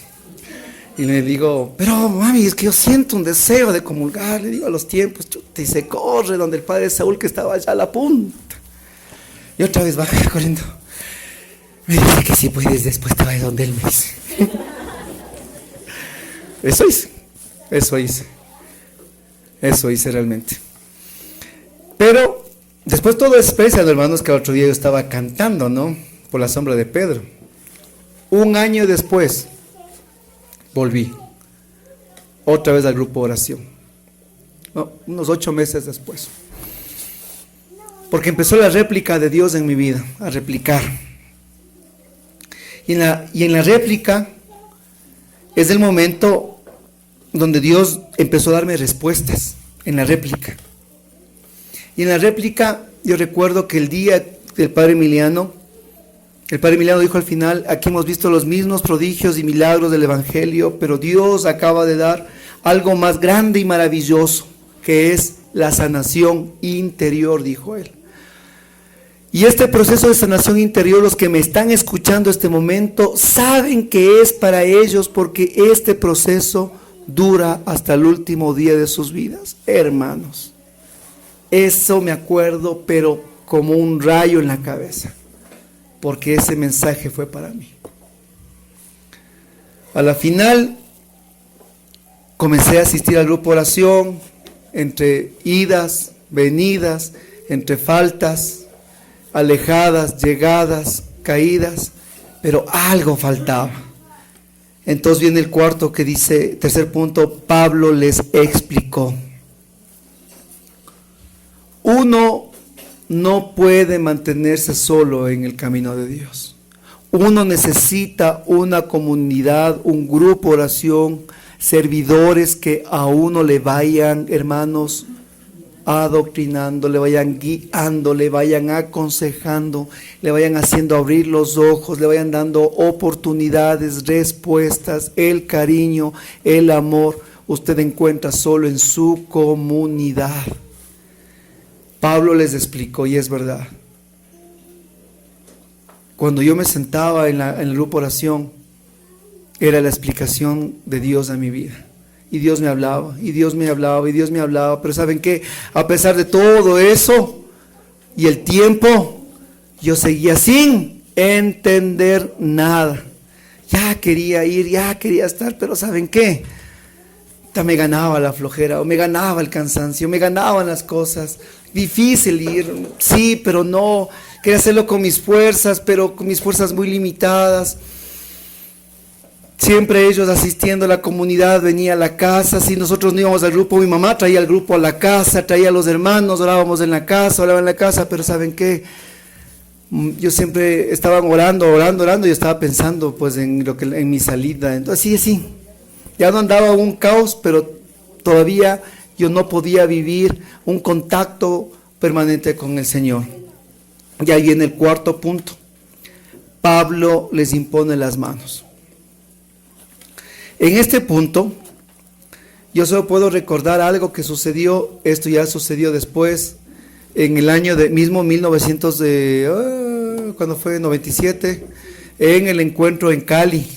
Y le digo: pero mami, es que yo siento un deseo de comulgar. Le digo a los tiempos, chuta, y se corre donde el padre Saúl, que estaba allá a la punta. Y otra vez baja corriendo. Me dice que si puedes, después te vas donde él, me dice. Eso hice realmente. Pero después todo es especial, hermanos, que el otro día yo estaba cantando, ¿no? Por la sombra de Pedro. 1 año después volví otra vez al grupo de oración, no, unos 8 meses después, porque empezó la réplica de Dios en mi vida, a replicar. Y en la réplica es el momento donde Dios empezó a darme respuestas, en la réplica. Y en la réplica yo recuerdo que el día del Padre Emiliano dijo al final: aquí hemos visto los mismos prodigios y milagros del Evangelio, pero Dios acaba de dar algo más grande y maravilloso, que es la sanación interior, dijo él. Y este proceso de sanación interior, los que me están escuchando este momento saben que es para ellos, porque este proceso dura hasta el último día de sus vidas, hermanos. Eso me acuerdo, pero como un rayo en la cabeza, porque ese mensaje fue para mí. A la final comencé a asistir al grupo de oración, entre idas, venidas, entre faltas, alejadas, llegadas, caídas, pero algo faltaba. Entonces viene el cuarto que dice, tercer punto, Pablo les explicó. Uno no puede mantenerse solo en el camino de Dios. Uno necesita una comunidad, un grupo de oración, servidores que a uno le vayan, hermanos, adoctrinando, le vayan guiando, le vayan aconsejando, le vayan haciendo abrir los ojos, le vayan dando oportunidades, respuestas, el cariño, el amor. Usted encuentra solo en su comunidad. Pablo les explicó, y es verdad. Cuando yo me sentaba en el grupo de oración, era la explicación de Dios a mi vida. Y Dios me hablaba, y Dios me hablaba, y Dios me hablaba. Pero ¿saben qué? A pesar de todo eso y el tiempo, yo seguía sin entender nada. Ya quería ir, ya quería estar, pero ¿saben qué? Me ganaba la flojera, o me ganaba el cansancio, me ganaban las cosas. Difícil ir, sí, pero no. Quería hacerlo con mis fuerzas, pero con mis fuerzas muy limitadas. Siempre ellos asistiendo a la comunidad, venía a la casa. Si nosotros no íbamos al grupo, mi mamá traía al grupo a la casa, traía a los hermanos, orábamos en la casa, oraba en la casa. Pero ¿saben qué? Yo siempre estaba orando, y estaba pensando pues en mi salida. Entonces sí, ya no andaba un caos, pero todavía yo no podía vivir un contacto permanente con el Señor. Y ahí viene el cuarto punto. Pablo les impone las manos. En este punto, yo solo puedo recordar algo que sucedió. Esto ya sucedió después, en el año mismo 1900 ¿cuándo fue? 97, en el encuentro en Cali,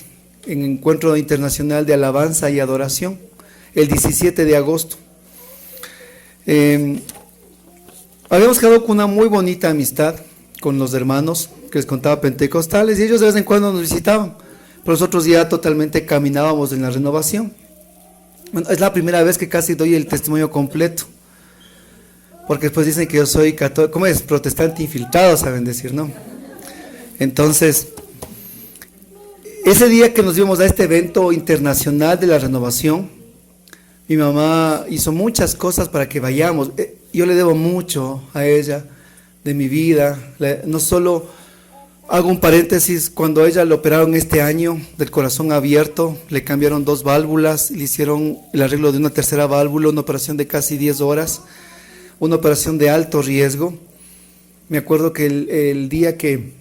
en el encuentro internacional de alabanza y adoración, el 17 de agosto. Habíamos quedado con una muy bonita amistad con los hermanos que les contaba pentecostales, y ellos de vez en cuando nos visitaban. Pero nosotros ya totalmente caminábamos en la renovación. Bueno, es la primera vez que casi doy el testimonio completo, porque después dicen que yo soy católico, ¿cómo es? Protestante infiltrado, saben decir, ¿no? Entonces, ese día que nos íbamos a este evento internacional de la renovación, mi mamá hizo muchas cosas para que vayamos. Yo le debo mucho a ella de mi vida. No solo, hago un paréntesis, cuando a ella le operaron este año del corazón abierto, le cambiaron 2 válvulas, le hicieron el arreglo de una tercera válvula, una operación de casi 10 horas, una operación de alto riesgo. Me acuerdo que el día que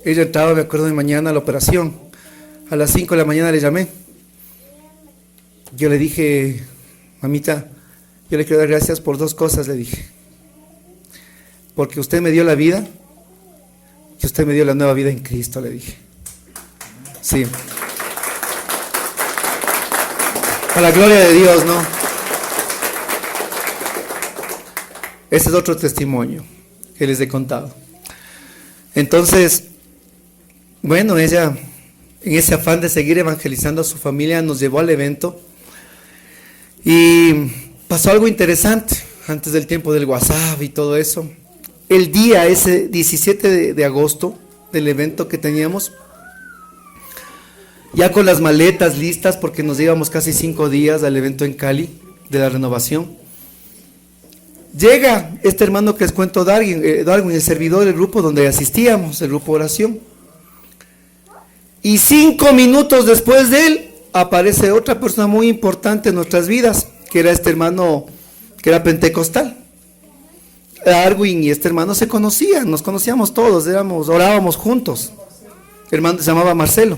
ella entraba, me acuerdo de mañana a la operación, a las 5 de la mañana le llamé. Yo le dije, mamita, yo le quiero dar gracias por 2 cosas, le dije. Porque usted me dio la vida y usted me dio la nueva vida en Cristo, le dije. Sí. A la gloria de Dios, ¿no? Ese es otro testimonio que les he contado. Entonces, bueno, ella, en ese afán de seguir evangelizando a su familia, nos llevó al evento. Y pasó algo interesante antes del tiempo del WhatsApp y todo eso. El día ese 17 de agosto del evento que teníamos, ya con las maletas listas, porque nos íbamos casi 5 días al evento en Cali de la renovación, llega este hermano que les cuento, Darwin, el servidor del grupo donde asistíamos, el grupo de oración. Y 5 minutos después de él, aparece otra persona muy importante en nuestras vidas, que era este hermano que era pentecostal. Darwin y este hermano se conocían, nos conocíamos todos, orábamos juntos. El hermano se llamaba Marcelo,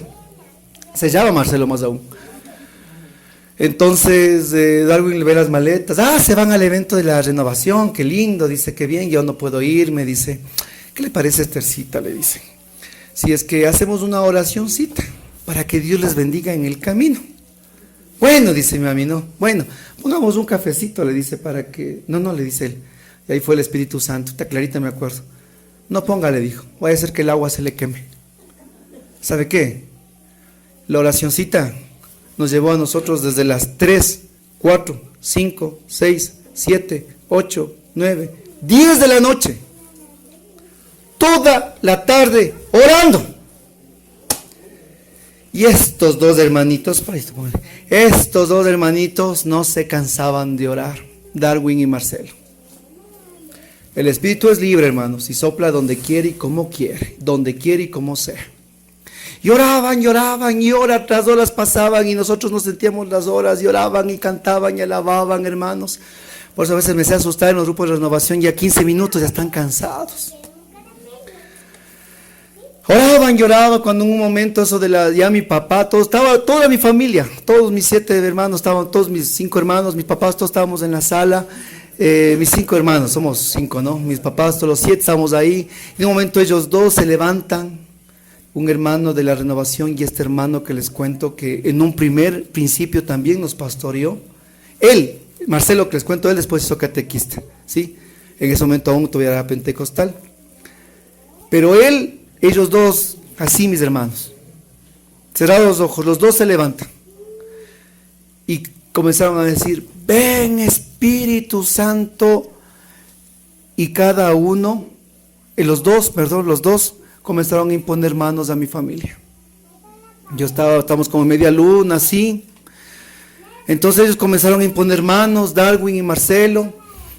se llama Marcelo más aún. Entonces Darwin le ve las maletas, se van al evento de la renovación, qué lindo, dice, qué bien, yo no puedo ir, me dice, ¿qué le parece Esthercita? Le dice, si es que hacemos una oracioncita para que Dios les bendiga en el camino. Bueno, dice mi mami, no. Bueno, pongamos un cafecito, le dice, para que... No, no, le dice él. Y ahí fue el Espíritu Santo, está clarita, me acuerdo. No ponga, le dijo, vaya a ser que el agua se le queme. ¿Sabe qué? La oracioncita nos llevó a nosotros desde las 3, 4, 5, 6, 7, 8, 9, 10 de la noche. Toda la tarde orando. Y estos dos hermanitos no se cansaban de orar, Darwin y Marcelo. El espíritu es libre, hermanos, y sopla donde quiere y como quiere, donde quiere y como sea. Y oraban, y horas tras horas pasaban, y nosotros nos sentíamos las horas, y oraban, y cantaban, y alababan, hermanos. Por eso a veces me hace asustar en los grupos de renovación, ya 15 minutos ya están cansados. Oraban, lloraban, cuando en un momento eso ya mi papá, toda mi familia, todos mis 7 hermanos estaban, todos mis 5 hermanos, mis papás, todos estábamos en la sala, mis 5 hermanos, somos 5, ¿no? Mis papás, todos los 7 estábamos ahí, y en un momento ellos dos se levantan, un hermano de la renovación y este hermano que les cuento que en un primer principio también nos pastoreó, él, Marcelo que les cuento, él después hizo catequista, ¿sí? En ese momento aún todavía era pentecostal, pero ellos dos, así mis hermanos, cerrados los ojos, los dos se levantan y comenzaron a decir, ven Espíritu Santo, y cada uno, los dos comenzaron a imponer manos a mi familia. Estábamos como media luna, así. Entonces ellos comenzaron a imponer manos, Darwin y Marcelo,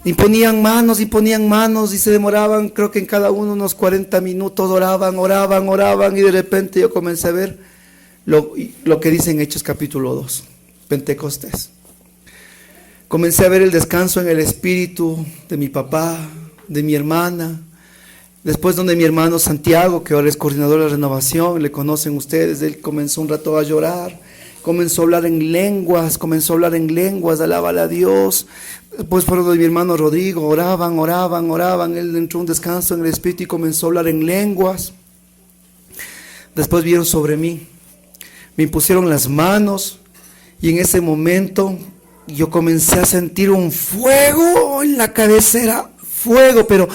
imponían manos, y se demoraban, creo que en cada uno unos 40 minutos, oraban, y de repente yo comencé a ver lo que dice en Hechos capítulo 2, Pentecostés. Comencé a ver el descanso en el espíritu de mi papá, de mi hermana, después donde mi hermano Santiago, que ahora es coordinador de la renovación, le conocen ustedes, él comenzó un rato a llorar, comenzó a hablar en lenguas, alábale a Dios. Después fueron de mi hermano Rodrigo, oraban, él entró un descanso en el espíritu y comenzó a hablar en lenguas. Después vieron sobre mí, me impusieron las manos, y en ese momento yo comencé a sentir un fuego en la cabecera, fuego, pero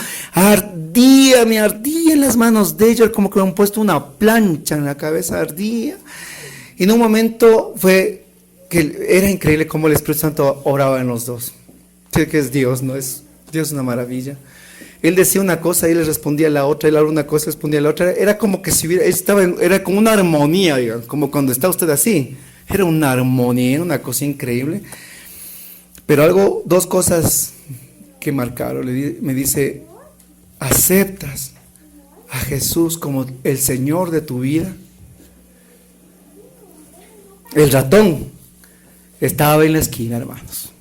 me ardía en las manos de ellos, como que me han puesto una plancha en la cabeza, ardía. Y en un momento fue que era increíble cómo el Espíritu Santo obraba en los dos. Sé que es Dios, ¿no? Dios es una maravilla. Él decía una cosa y él le respondía a la otra, él hablaba una cosa y respondía a la otra. Era como que si era como una armonía, digamos, como cuando está usted así. Era una armonía, una cosa increíble. Pero dos cosas que marcaron. Me dice, ¿aceptas a Jesús como el Señor de tu vida? El ratón estaba en la esquina, hermanos.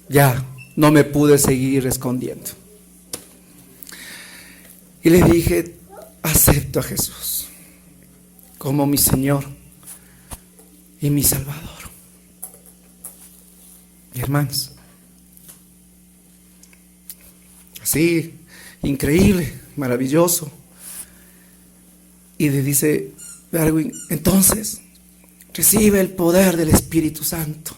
Ya no me pude seguir escondiendo. Y le dije, acepto a Jesús como mi Señor y mi Salvador. Hermanos, así, increíble, maravilloso. Y le dice Darwin, entonces, recibe el poder del Espíritu Santo.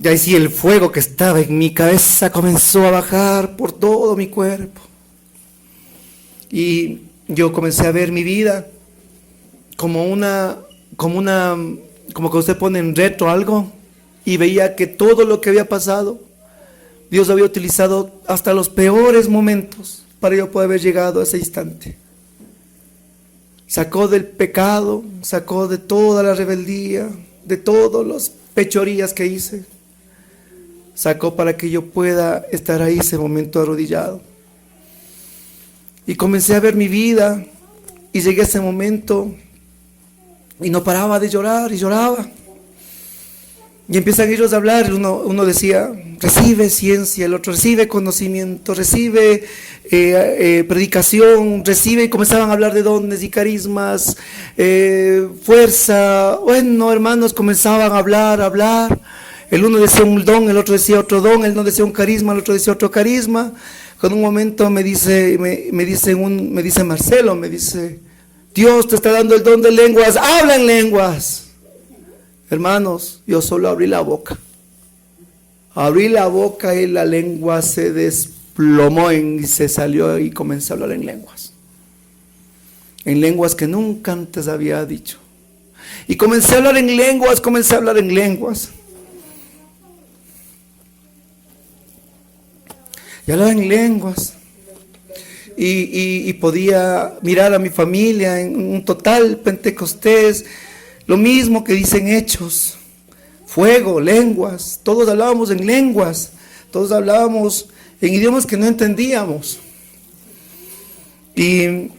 Y ahí sí el fuego que estaba en mi cabeza comenzó a bajar por todo mi cuerpo. Y yo comencé a ver mi vida como que usted pone en retro algo, y veía que todo lo que había pasado, Dios había utilizado hasta los peores momentos para yo poder haber llegado a ese instante. Sacó del pecado, sacó de toda la rebeldía, de todas las pechorías que hice. Sacó para que yo pueda estar ahí ese momento arrodillado. Y comencé a ver mi vida, y llegué a ese momento, y no paraba de llorar, y lloraba. Y empiezan ellos a hablar, uno decía, recibe ciencia, el otro recibe conocimiento, recibe predicación, recibe, y comenzaban a hablar de dones y carismas, fuerza. Bueno, hermanos, comenzaban a hablar. El uno decía un don, el otro decía otro don, el uno decía un carisma, el otro decía otro carisma. Con un momento me dice Marcelo, me dice, Dios te está dando el don de lenguas, habla en lenguas. Hermanos, yo solo abrí la boca. Abrí la boca y la lengua se desplomó y se salió y comencé a hablar en lenguas. En lenguas que nunca antes había dicho. Y comencé a hablar en lenguas, Y hablaba en lenguas. Y podía mirar a mi familia en un total Pentecostés. Lo mismo que dicen Hechos. Fuego, lenguas. Todos hablábamos en lenguas. Todos hablábamos en idiomas que no entendíamos. Y en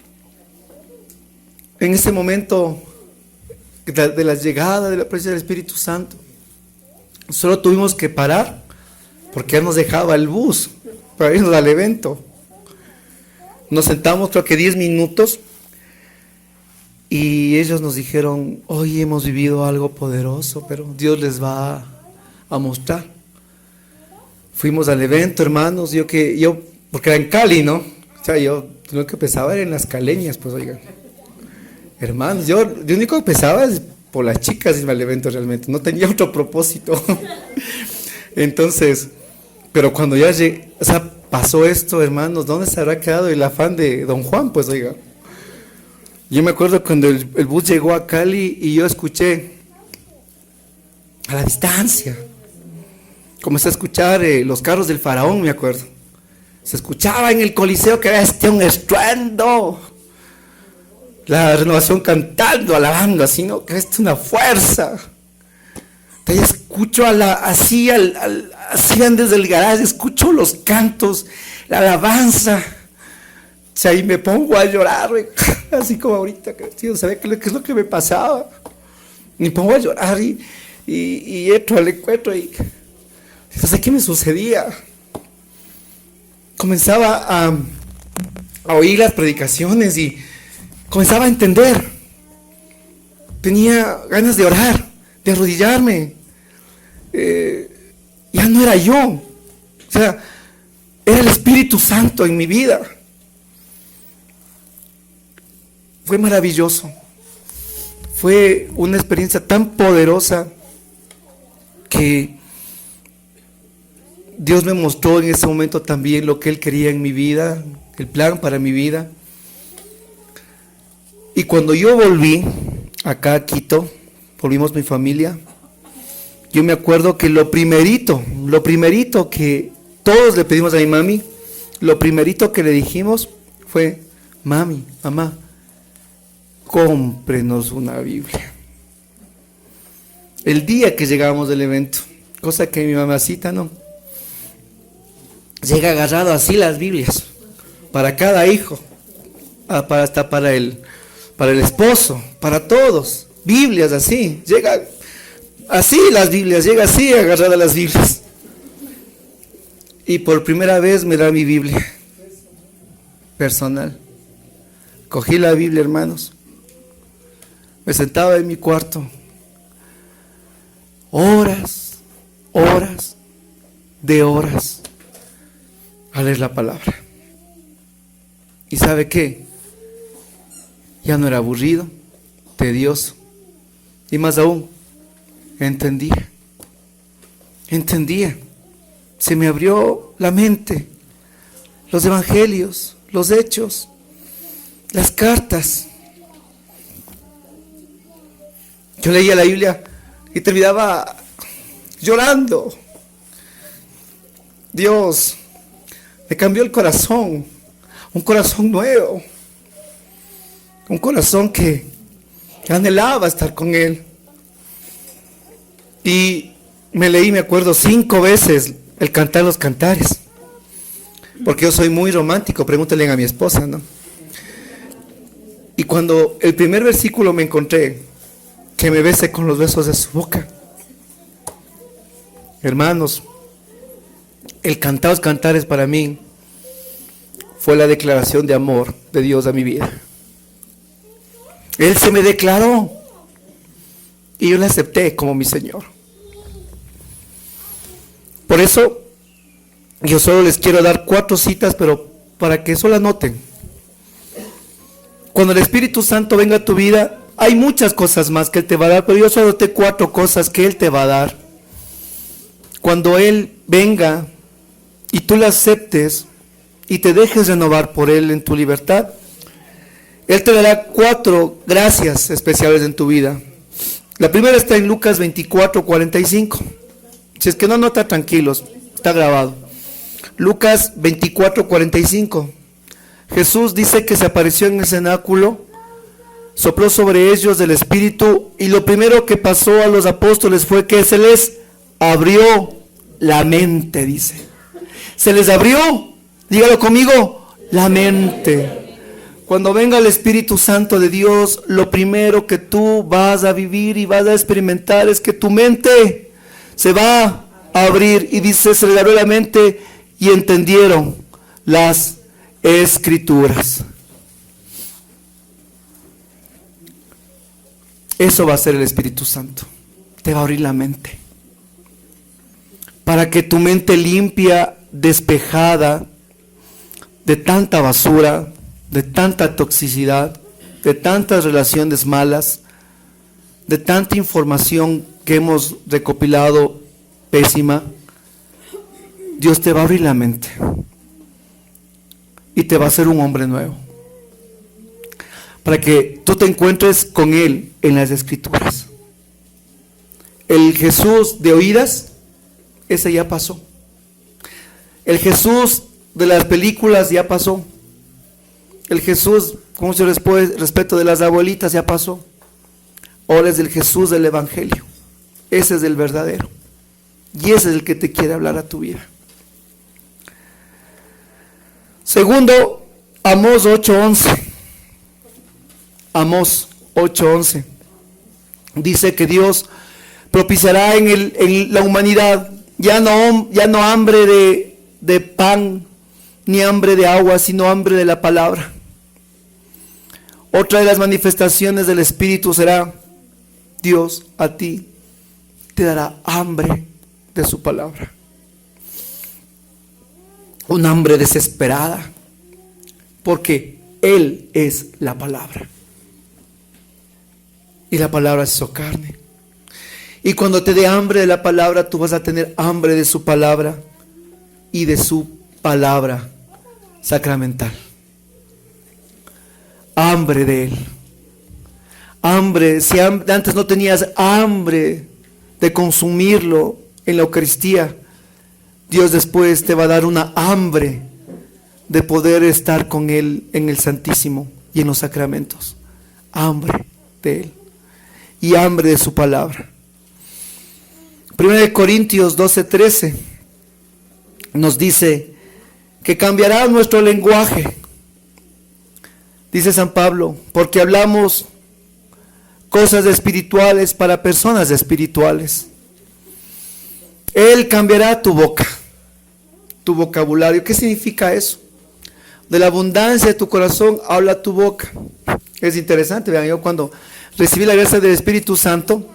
ese momento de la llegada de la presencia del Espíritu Santo, solo tuvimos que parar porque ya nos dejaba el bus para irnos al evento. Nos sentamos creo que 10 minutos y ellos nos dijeron: hoy hemos vivido algo poderoso, pero Dios les va a mostrar. Fuimos al evento, hermanos, porque era en Cali, ¿no? O sea, yo lo que pensaba era en las caleñas, pues oigan. Hermanos, yo lo único que pensaba es por las chicas irme al evento realmente, no tenía otro propósito. Entonces, pero cuando ya llegué, o sea, pasó esto, hermanos, ¿dónde se habrá quedado el afán de Don Juan? Pues oiga, yo me acuerdo cuando el bus llegó a Cali y yo escuché a la distancia, comencé a escuchar los carros del faraón, me acuerdo. Se escuchaba en el Coliseo que era un estruendo. La Renovación cantando, alabando, así, ¿no? Que es una fuerza. Te escucho así desde el garaje, escucho los cantos, la alabanza. O sea, y me pongo a llorar, así como ahorita, tío, ¿sabe qué es lo que me pasaba? Me pongo a llorar y entro al encuentro y entonces, ¿qué me sucedía? Comenzaba a oír las predicaciones y comenzaba a entender. Tenía ganas de orar, de arrodillarme. Ya no era yo. O sea, era el Espíritu Santo en mi vida. Fue maravilloso. Fue una experiencia tan poderosa que Dios me mostró en ese momento también lo que Él quería en mi vida, el plan para mi vida. Y cuando yo volví acá a Quito, volvimos mi familia, yo me acuerdo que lo primerito que todos le pedimos a mi mami, lo primerito que le dijimos fue: mami, mamá, cómprenos una Biblia. El día que llegamos del evento, cosa que mi mamacita no, llega agarrado así las Biblias, para cada hijo, hasta para el esposo, para todos, Biblias así, llega así las Biblias, llega así agarrada las Biblias. Y por primera vez me da mi Biblia personal. Cogí la Biblia, hermanos, me sentaba en mi cuarto, horas de horas a leer la palabra. ¿Y sabe qué? Ya no era aburrido, tedioso, y más aún, entendía, se me abrió la mente, los evangelios, los hechos, las cartas. Yo leía la Biblia y terminaba llorando. Dios me cambió el corazón, un corazón nuevo, un corazón que anhelaba estar con Él. Y me leí, me acuerdo, 5 veces el Cantar los Cantares, porque yo soy muy romántico, pregúntenle a mi esposa, ¿no? Y cuando el primer versículo me encontré, que me bese con los besos de su boca, hermanos, el Cantar los Cantares para mí fue la declaración de amor de Dios a mi vida. Él se me declaró y yo le acepté como mi Señor. Por eso yo solo les quiero dar 4 citas, pero para que solo anoten. Cuando el Espíritu Santo venga a tu vida, hay muchas cosas más que Él te va a dar, pero yo solo te 4 cosas que Él te va a dar. Cuando Él venga y tú la aceptes y te dejes renovar por Él en tu libertad, Él te dará 4 gracias especiales en tu vida. La primera está en Lucas 24:45. Si es que no nota, tranquilos, está grabado. Lucas 24:45. Jesús dice que se apareció en el cenáculo, sopló sobre ellos del Espíritu, y lo primero que pasó a los apóstoles fue que se les abrió la mente, dice. Se les abrió, dígalo conmigo, la mente. Cuando venga el Espíritu Santo de Dios, lo primero que tú vas a vivir y vas a experimentar es que tu mente se va a abrir, y dice, se les abrió la mente y entendieron las Escrituras. Eso va a ser el Espíritu Santo. Te va a abrir la mente, para que tu mente limpia, despejada de tanta basura, de tanta toxicidad, de tantas relaciones malas, de tanta información que hemos recopilado pésima, Dios te va a abrir la mente y te va a hacer un hombre nuevo, para que tú te encuentres con Él en las Escrituras. El Jesús de oídas, ese ya pasó. El Jesús de las películas ya pasó. El Jesús, con mucho respeto, de las abuelitas ya pasó. Ahora es el Jesús del Evangelio. Ese es el verdadero. Y ese es el que te quiere hablar a tu vida. Segundo, Amós 8:11. Amós 8:11. Dice que Dios propiciará en la humanidad ya no hambre de pan ni hambre de agua, sino hambre de la palabra. Otra de las manifestaciones del Espíritu será: Dios a ti te dará hambre de su palabra. Un hambre desesperada, porque Él es la palabra. Y la palabra se hizo carne. Y cuando te dé hambre de la palabra, tú vas a tener hambre de su palabra y de su palabra sacramental. Hambre de Él. Hambre, si antes no tenías hambre de consumirlo en la Eucaristía, Dios después te va a dar una hambre de poder estar con Él en el Santísimo y en los sacramentos. Hambre de Él y hambre de su palabra. 1 Corintios 12:13 nos dice que cambiará nuestro lenguaje. Dice San Pablo, porque hablamos cosas espirituales para personas espirituales. Él cambiará tu boca, tu vocabulario. ¿Qué significa eso? De la abundancia de tu corazón habla tu boca. Es interesante, vean, yo cuando recibí la gracia del Espíritu Santo,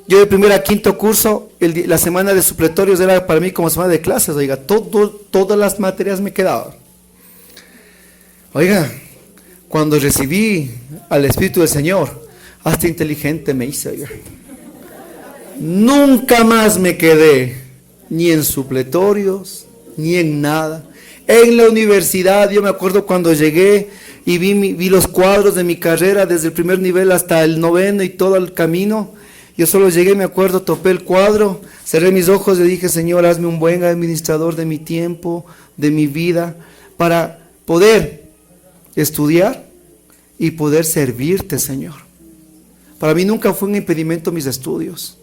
yo de primero a quinto curso, la semana de supletorios era para mí como semana de clases, oiga, todas las materias me quedaban. Oiga, cuando recibí al Espíritu del Señor, hasta inteligente me hice, oiga. Nunca más me quedé, ni en supletorios, ni en nada. En la universidad, yo me acuerdo cuando llegué y vi los cuadros de mi carrera, desde el primer nivel hasta el 9º y todo el camino. Yo solo llegué, me acuerdo, topé el cuadro, cerré mis ojos y dije: Señor, hazme un buen administrador de mi tiempo, de mi vida, para poder estudiar y poder servirte, Señor. Para mí nunca fue un impedimento mis estudios.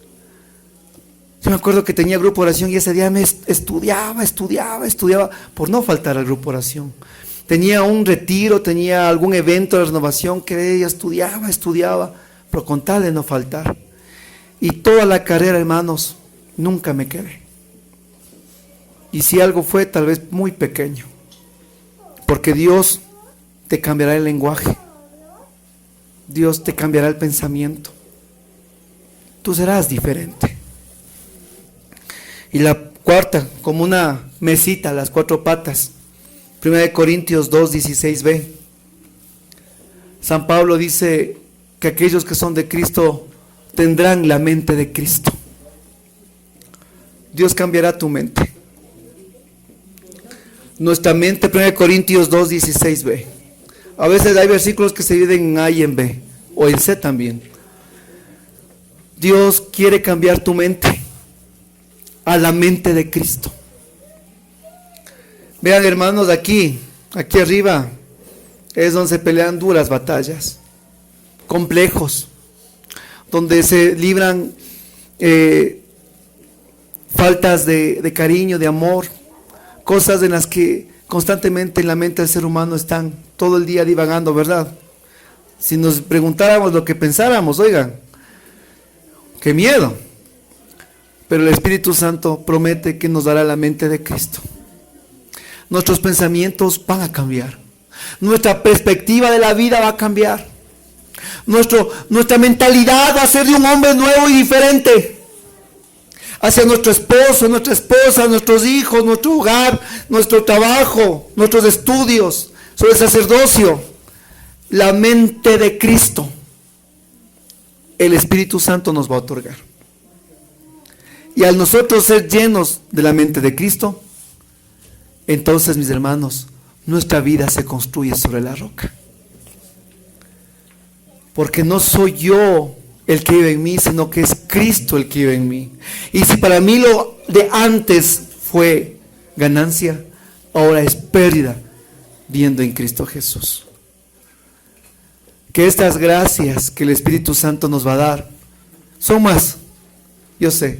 Yo me acuerdo que tenía grupo de oración y ese día me estudiaba por no faltar al grupo de oración. Tenía un retiro, tenía algún evento de renovación que ella estudiaba, pero con tal de no faltar. Y toda la carrera, hermanos, nunca me quedé. Y si algo fue, tal vez muy pequeño. Porque Dios te cambiará el lenguaje. Dios te cambiará el pensamiento. Tú serás diferente. Y la cuarta, como una mesita, las 4 patas. 1 Corintios 2:16b. San Pablo dice que aquellos que son de Cristo tendrán la mente de Cristo. Dios cambiará tu mente. Nuestra mente, 1 Corintios 2:16b. A veces hay versículos que se dividen en A y en B, o en C también. Dios quiere cambiar tu mente a la mente de Cristo. Vean, hermanos, aquí arriba es donde se pelean duras batallas, complejos, donde se libran faltas de cariño, de amor, cosas en las que constantemente en la mente del ser humano están todo el día divagando, ¿verdad? Si nos preguntáramos lo que pensáramos, oigan, qué miedo. Pero el Espíritu Santo promete que nos dará la mente de Cristo. Nuestros pensamientos van a cambiar. Nuestra perspectiva de la vida va a cambiar. Nuestra mentalidad va a ser de un hombre nuevo y diferente. Hacia nuestro esposo, nuestra esposa, nuestros hijos, nuestro hogar, nuestro trabajo, nuestros estudios, sobre el sacerdocio. La mente de Cristo, el Espíritu Santo nos va a otorgar. Y al nosotros ser llenos de la mente de Cristo, entonces, mis hermanos, nuestra vida se construye sobre la roca. Porque no soy yo el que vive en mí, sino que es Cristo el que vive en mí. Y si para mí lo de antes fue ganancia, ahora es pérdida, viendo en Cristo Jesús. Que estas gracias que el Espíritu Santo nos va a dar son más, yo sé.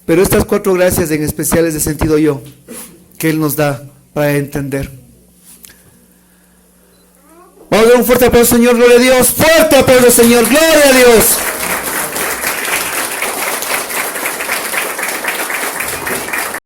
Pero estas 4 gracias en especial es de sentido yo, que Él nos da para entender. Vamos a dar un fuerte aplauso, Señor, gloria a Dios. Fuerte aplauso, Señor, gloria a Dios.